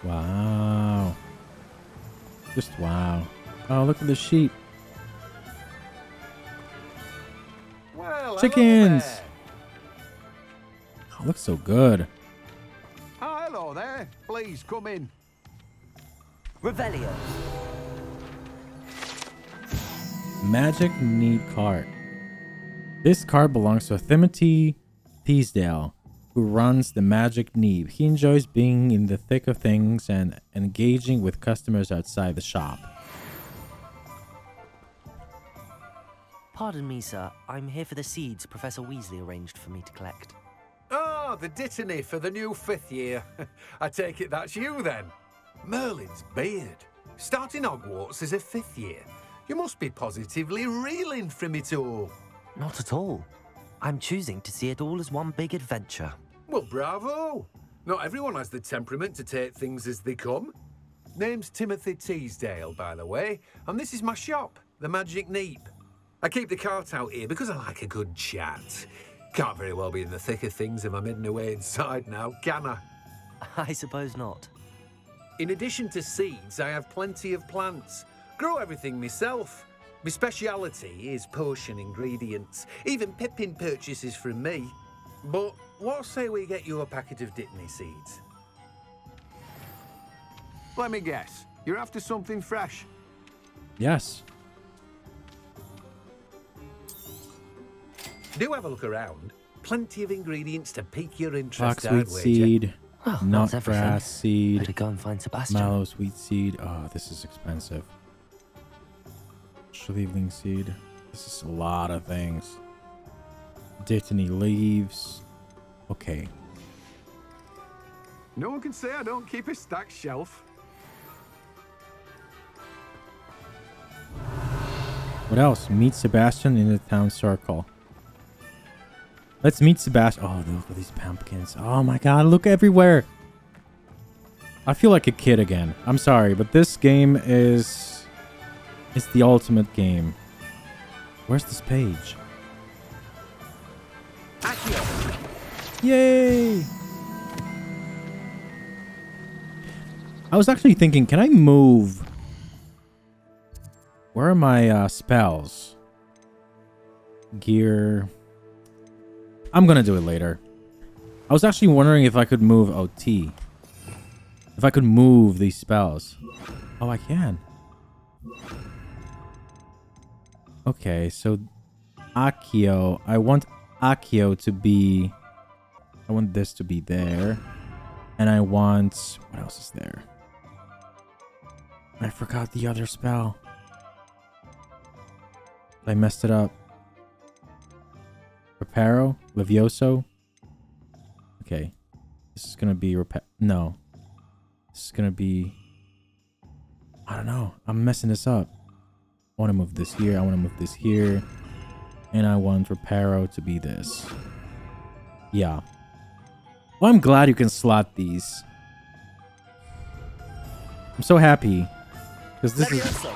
Wow. Just wow. Oh, look at the sheep. Well, Chickens. Oh, looks so good. Oh, hello there. Please come in. Revelio. Magic Need card. This card belongs to Timothy Teasdale, who runs the Magic Need. He enjoys being in the thick of things and engaging with customers outside the shop. Pardon me, sir. I'm here for the seeds Professor Weasley arranged for me to collect. Oh, the dittany for the new 5th year. I take it that's you then. Merlin's beard. Starting Hogwarts as a 5th year. You must be positively reeling from it all. Not at all. I'm choosing to see it all as one big adventure. Well, bravo. Not everyone has the temperament to take things as they come. Name's Timothy Teasdale, by the way, and this is my shop, the Magic Neep. I keep the cart out here because I like a good chat. Can't very well be in the thick of things if I'm hidden away inside now, can I? I suppose not. In addition to seeds, I have plenty of plants. Grow everything myself. My speciality is potion ingredients. Even Pippin purchases from me. But what say we get you a packet of dittany seeds? Let me guess. You're after something fresh? Yes. Do have a look around. Plenty of ingredients to pique your interest. Foxweed seed, Well, nut that's everything. grass seed, Better go and find Sebastian. mallow sweet seed. Oh, this is expensive. Shleevling seed. This is a lot of things. Dittany leaves. Okay. No one can say I don't keep a stacked shelf. What else? Meet Sebastian in the town circle. Let's meet Sebastian. Oh, look at these pumpkins. Oh my god, look everywhere. I feel like a kid again. I'm sorry, but this game is... It's the ultimate game. Where's this page? Yay! I was actually thinking, can I move? Where are my spells? Gear. I'm gonna do it later. I was actually wondering if I could move OT. If I could move these spells. Oh, I can. Okay, so Accio. I want Accio to be... I want this to be there. And I want... What else is there? I forgot the other spell. I messed it up. Reparo? Levioso? Okay. This is gonna be No. This is gonna be... I don't know. I'm messing this up. I want to move this here. I want to move this here. And I want Reparo to be this. Yeah. Well, I'm glad you can slot these. I'm so happy. Because this is...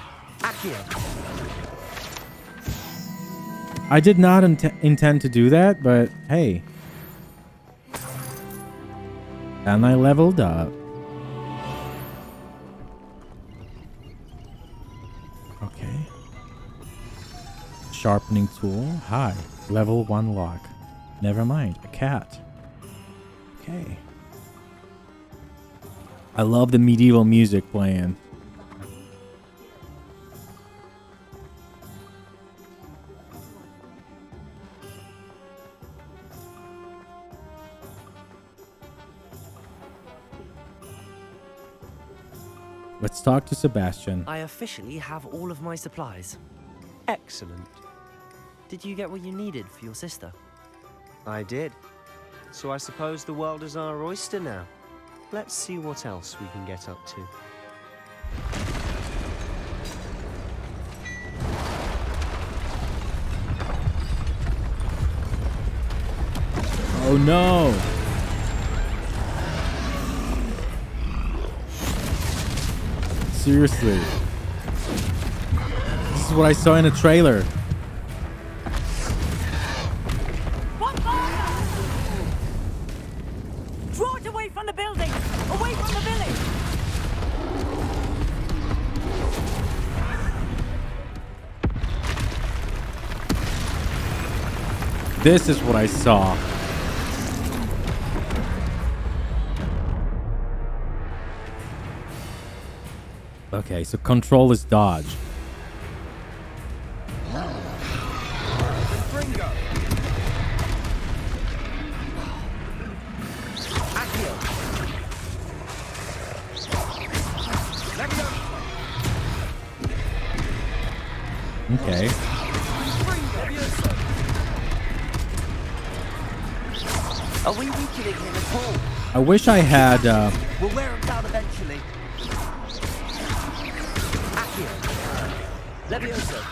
I did not intend to do that, but hey. And I leveled up. Okay. Sharpening tool. Hi. Level 1 lock. Never mind. A cat. Okay. I love the medieval music playing. Let's talk to Sebastian. I officially have all of my supplies. Excellent. Did you get what you needed for your sister? I did. So I suppose the world is our oyster now. Let's see what else we can get up to. Oh no! Seriously. This is what I saw in a trailer. Draw it away from the building! Away from the village! This is what I saw. Okay, so control is dodge. Confringo. Accio. Leviosa. Okay. Leviosa. Are we weakening him at all? I wish I had. We'll wear him down eventually. Accio. Leviosa.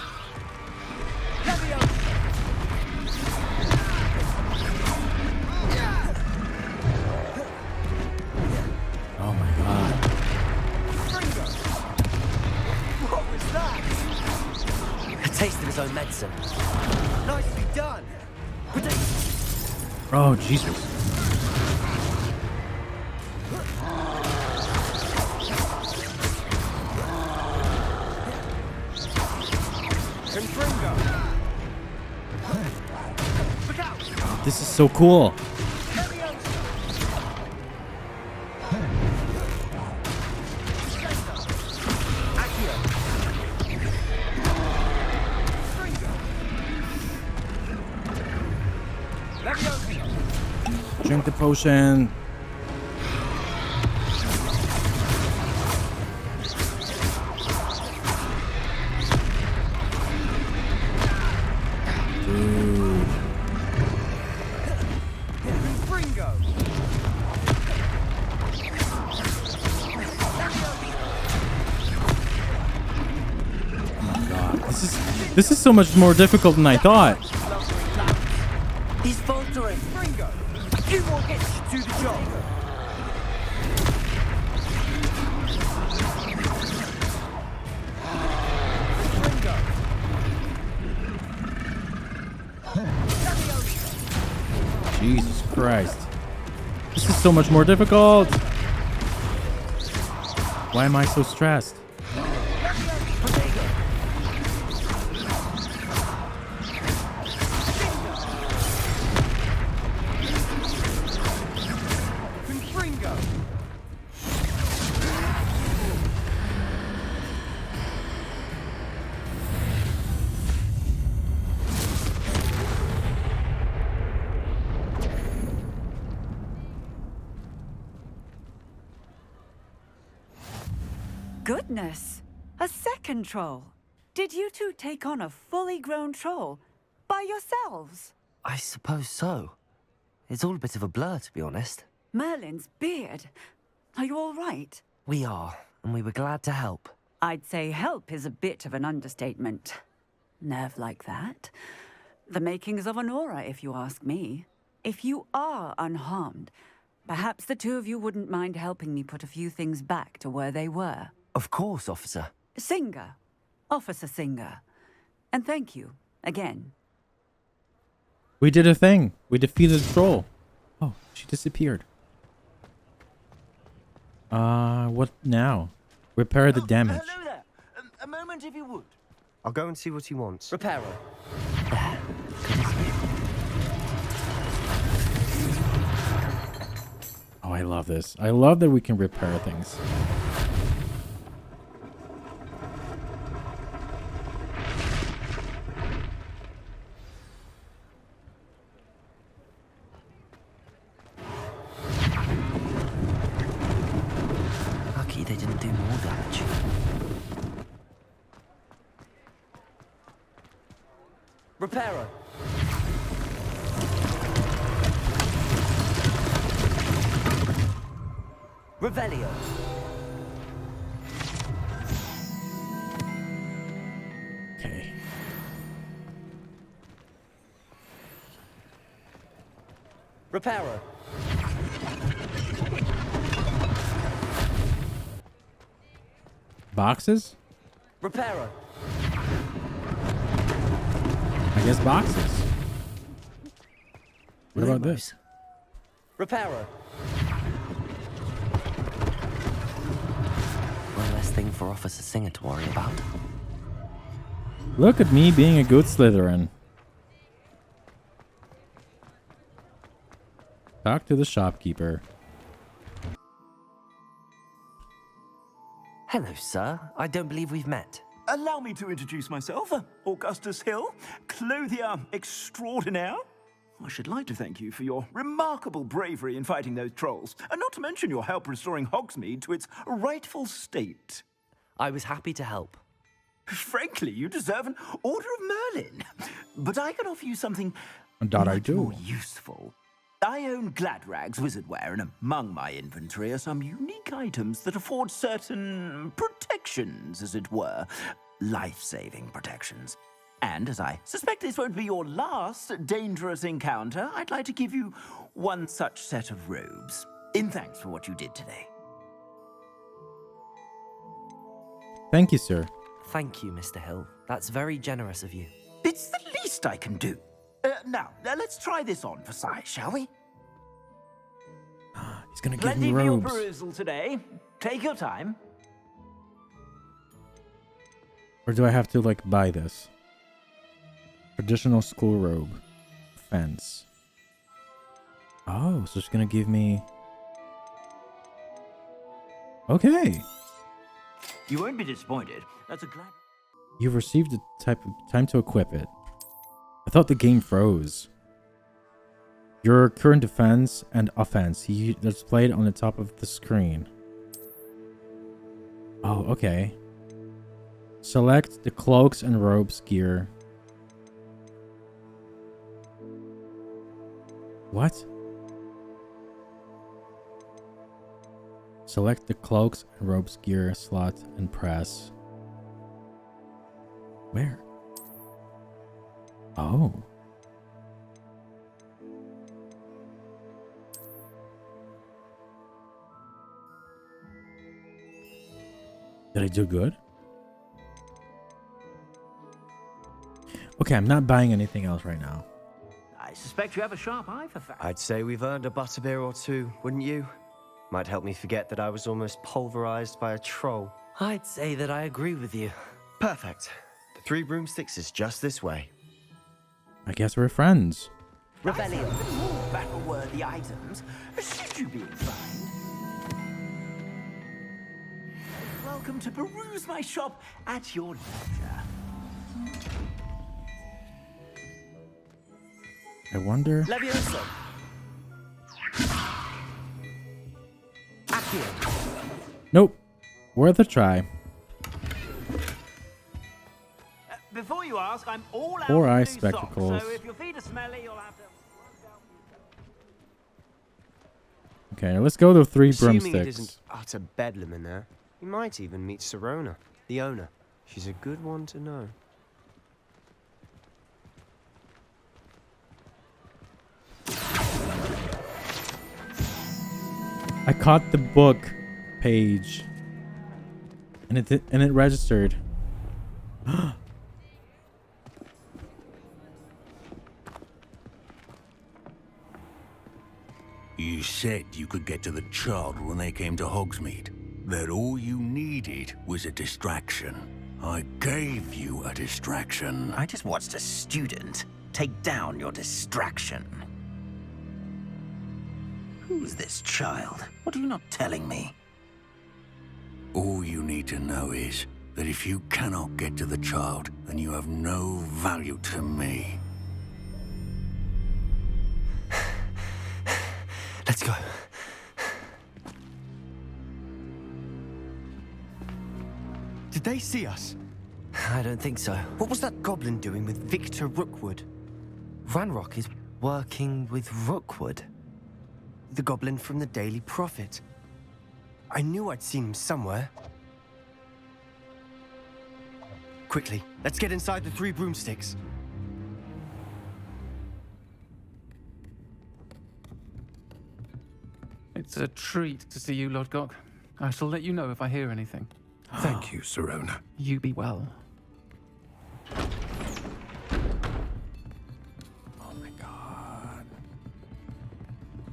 Leviosa. Oh my god. What was that? A taste of his own medicine. Nicely done. Oh Jesus. Confringo. This is so cool. Drink the potion. Dude. Oh my god. This is so much more difficult than I thought. He's faltering. Fringo. A few more hits should do the job. Jesus Christ. This is so much more difficult. Why am I so stressed? Goodness! A second troll! Did you two take on a fully grown troll by yourselves? I suppose so. It's all a bit of a blur, to be honest. Merlin's beard. Are you all right? We are, and we were glad to help. I'd say help is a bit of an understatement. Nerve like that. The makings of an aura, if you ask me. If you are unharmed, perhaps the two of you wouldn't mind helping me put a few things back to where they were. Of course, officer. Singer. Officer Singer. And thank you, again. We did a thing. We defeated the troll. Oh, she disappeared. What now? Repair the damage. Hello there. A moment if you would. I'll go and see what he wants. Reparo. Oh, I love this. I love that we can repair things. Lucky they didn't do more damage. Reparo. Revelio. Okay. Reparo. Boxes? Reparo. I guess boxes. What about this? Reparo. One less thing for Officer Singer to worry about. Look at me being a good Slytherin. Talk to the shopkeeper. Hello, sir. I don't believe we've met. Allow me to introduce myself, Augustus Hill, clothier extraordinaire. I should like to thank you for your remarkable bravery in fighting those trolls, and not to mention your help restoring Hogsmeade to its rightful state. I was happy to help. Frankly, you deserve an Order of Merlin. But I can offer you something That I much do. more useful. I own Gladrag's wizardware, and among my inventory are some unique items that afford certain protections, as it were. Life-saving protections. And as I suspect this won't be your last dangerous encounter, I'd like to give you one such set of robes, in thanks for what you did today. Thank you, sir. Thank you, Mr. Hill. That's very generous of you. It's the least I can do. Now, let's try this on for size, shall we? He's gonna give Plenty me for your robes. perusal today. Take your time. Or do I have to, like, buy this? Traditional school robe. Fence. Oh, so it's gonna give me... Okay. You won't be disappointed. That's a glad... You've received the time to equip it. I thought the game froze. Your current defense and offense displayed on the top of the screen. Oh, okay. Select the cloaks and robes gear. What? Select the cloaks and robes gear slot and press. Where? Oh. Did I do good? Okay, I'm not buying anything else right now. I suspect you have a sharp eye for facts. I'd say we've earned a butterbeer or two, wouldn't you? Might help me forget that I was almost pulverized by a troll. I'd say that I agree with you. Perfect. The 3 broomsticks is just this way. I guess we're friends. Rebellion. More battle-worthy items, should you be inclined. Welcome to peruse my shop at your leisure. I wonder... Levioso. Accio. Nope. Worth a try. Before you ask, I'm all out 4 eye of new socks, spectacles. so if your feet are smelly, you'll have to... Okay, let's go to 3 Assuming it broomsticks. isn't utter bedlam in there, you might even meet Sirona, the owner. She's a good one to know. I caught the book page, and it registered. You said you could get to the child when they came to Hogsmeade. That all you needed was a distraction. I gave you a distraction. I just watched a student take down your distraction. Who's this child? What are you not telling me? All you need to know is that if you cannot get to the child, then you have no value to me. Let's go. Did they see us? I don't think so. What was that goblin doing with Victor Rookwood? Ranrock is working with Rookwood. The goblin from the Daily Prophet. I knew I'd seen him somewhere. Quickly, let's get inside the 3 broomsticks. It's a treat to see you, Lodgok. I shall let you know if I hear anything. Thank you, Sirona. You be well.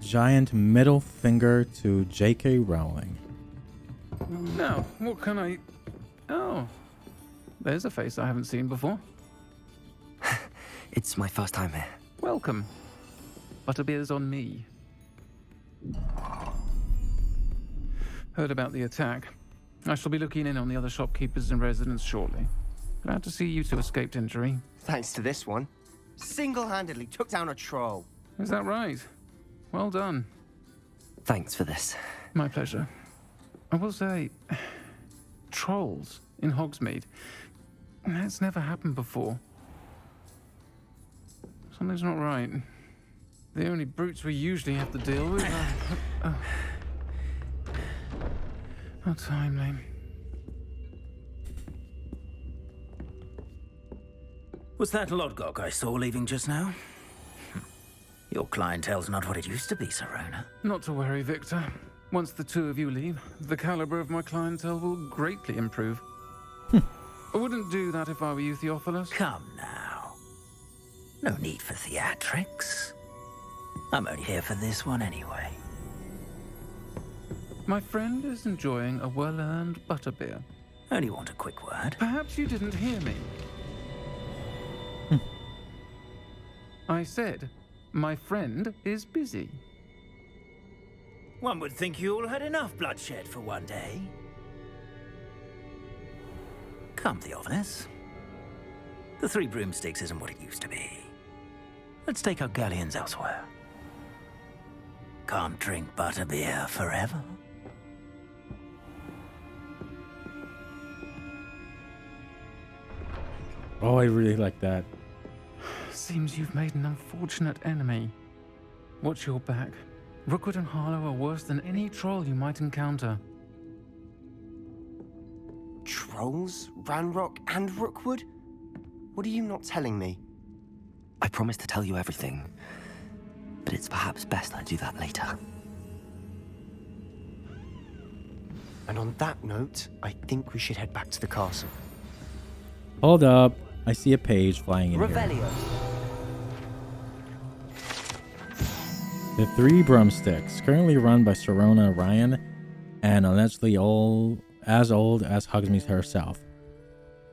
Giant middle finger to J.K. Rowling. Now, what can I... Oh, there's a face I haven't seen before. It's my first time here. Welcome. Butterbeer's on me. Heard about the attack. I shall be looking in on the other shopkeepers and residents shortly. Glad to see you two escaped injury. Thanks to this one. Single-handedly took down a troll. Is that right? Well done. Thanks for this. My pleasure. I will say, trolls in Hogsmeade. That's never happened before. Something's not right. The only brutes we usually have to deal with are... How timely. Was that Lodgok I saw leaving just now? Your clientele's not what it used to be, Serona. Not to worry, Victor. Once the two of you leave, the caliber of my clientele will greatly improve. I wouldn't do that if I were you, Theophilus. Come now. No need for theatrics. I'm only here for this one anyway. My friend is enjoying a well-earned butterbeer. Only want a quick word. Perhaps you didn't hear me. I said, my friend is busy. One would think you all had enough bloodshed for one day. Come, Theophilus. The Three Broomsticks isn't what it used to be. Let's take our galleons elsewhere. Can't drink butterbeer forever. Oh, I really like that. Seems you've made an unfortunate enemy. Watch your back. Rookwood and Harlow are worse than any troll you might encounter. Trolls? Ranrock and Rookwood? What are you not telling me? I promise to tell you everything, but it's perhaps best I do that later. And on that note, I think we should head back to the castle. Hold up. I see a page flying in Revelio. here. The Three Broomsticks, currently run by Serona Ryan, and allegedly as old as Hogsmeade herself.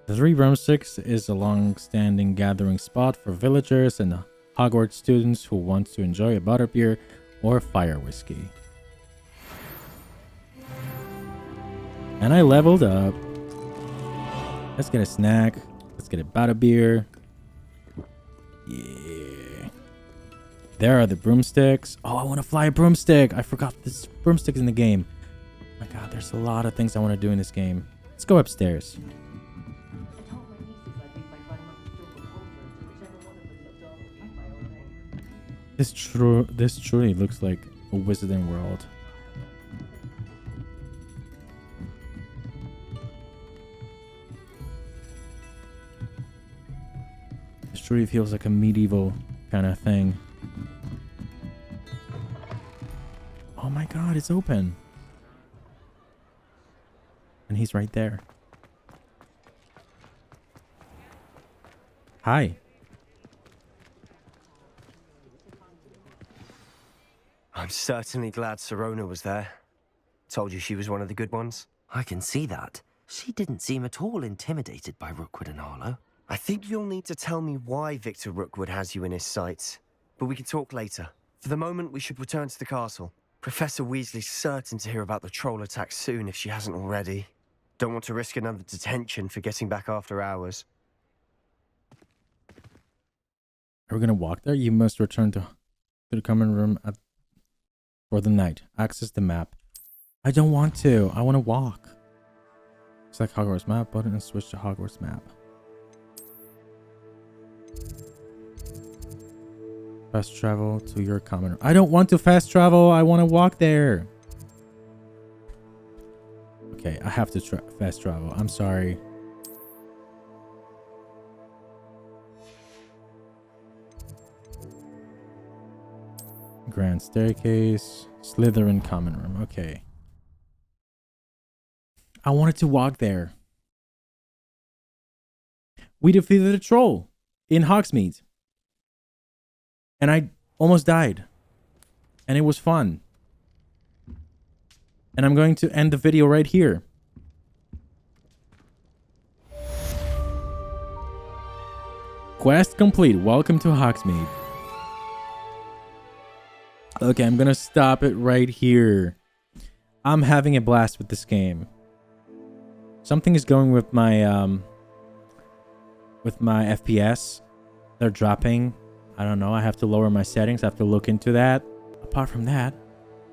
The Three Broomsticks is a long-standing gathering spot for villagers and Hogwarts students who want to enjoy a butterbeer or fire whiskey. And I leveled up. Let's get a snack. Let's get a butterbeer. Yeah. There are the broomsticks. Oh, I want to fly a broomstick. I forgot this broomstick is in the game. Oh my god, there's a lot of things I want to do in this game. Let's go upstairs. This truly looks like a Wizarding world. This truly feels like a medieval kind of thing. Oh my god, it's open. And he's right there. Hi. I'm certainly glad Serona was there. Told you she was one of the good ones. I can see that. She didn't seem at all intimidated by Rookwood and Harlow. I think you'll need to tell me why Victor Rookwood has you in his sights. But we can talk later. For the moment, we should return to the castle. Professor Weasley's certain to hear about the troll attack soon if she hasn't already. Don't want to risk another detention for getting back after hours. Are we gonna walk there? You must return to the common room for the night. Access the map. I don't want to. I want to walk. Select Hogwarts map button and switch to Hogwarts map. Fast travel to your common room. I don't want to fast travel. I want to walk there. Okay, I have to fast travel. I'm sorry. Grand staircase. Slytherin common room. Okay. I wanted to walk there. We defeated a troll in Hogsmeade. And I almost died. And it was fun. And I'm going to end the video right here. Quest complete. Welcome to Hogsmeade. Okay, I'm going to stop it right here. I'm having a blast with this game. Something is going with my with my FPS. They're dropping. I don't know. I have to lower my settings. I have to look into that. Apart from that,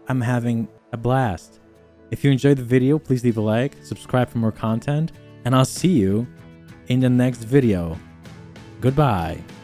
I'm having a blast. If you enjoyed the video, please leave a like, subscribe for more content, and I'll see you in the next video. Goodbye.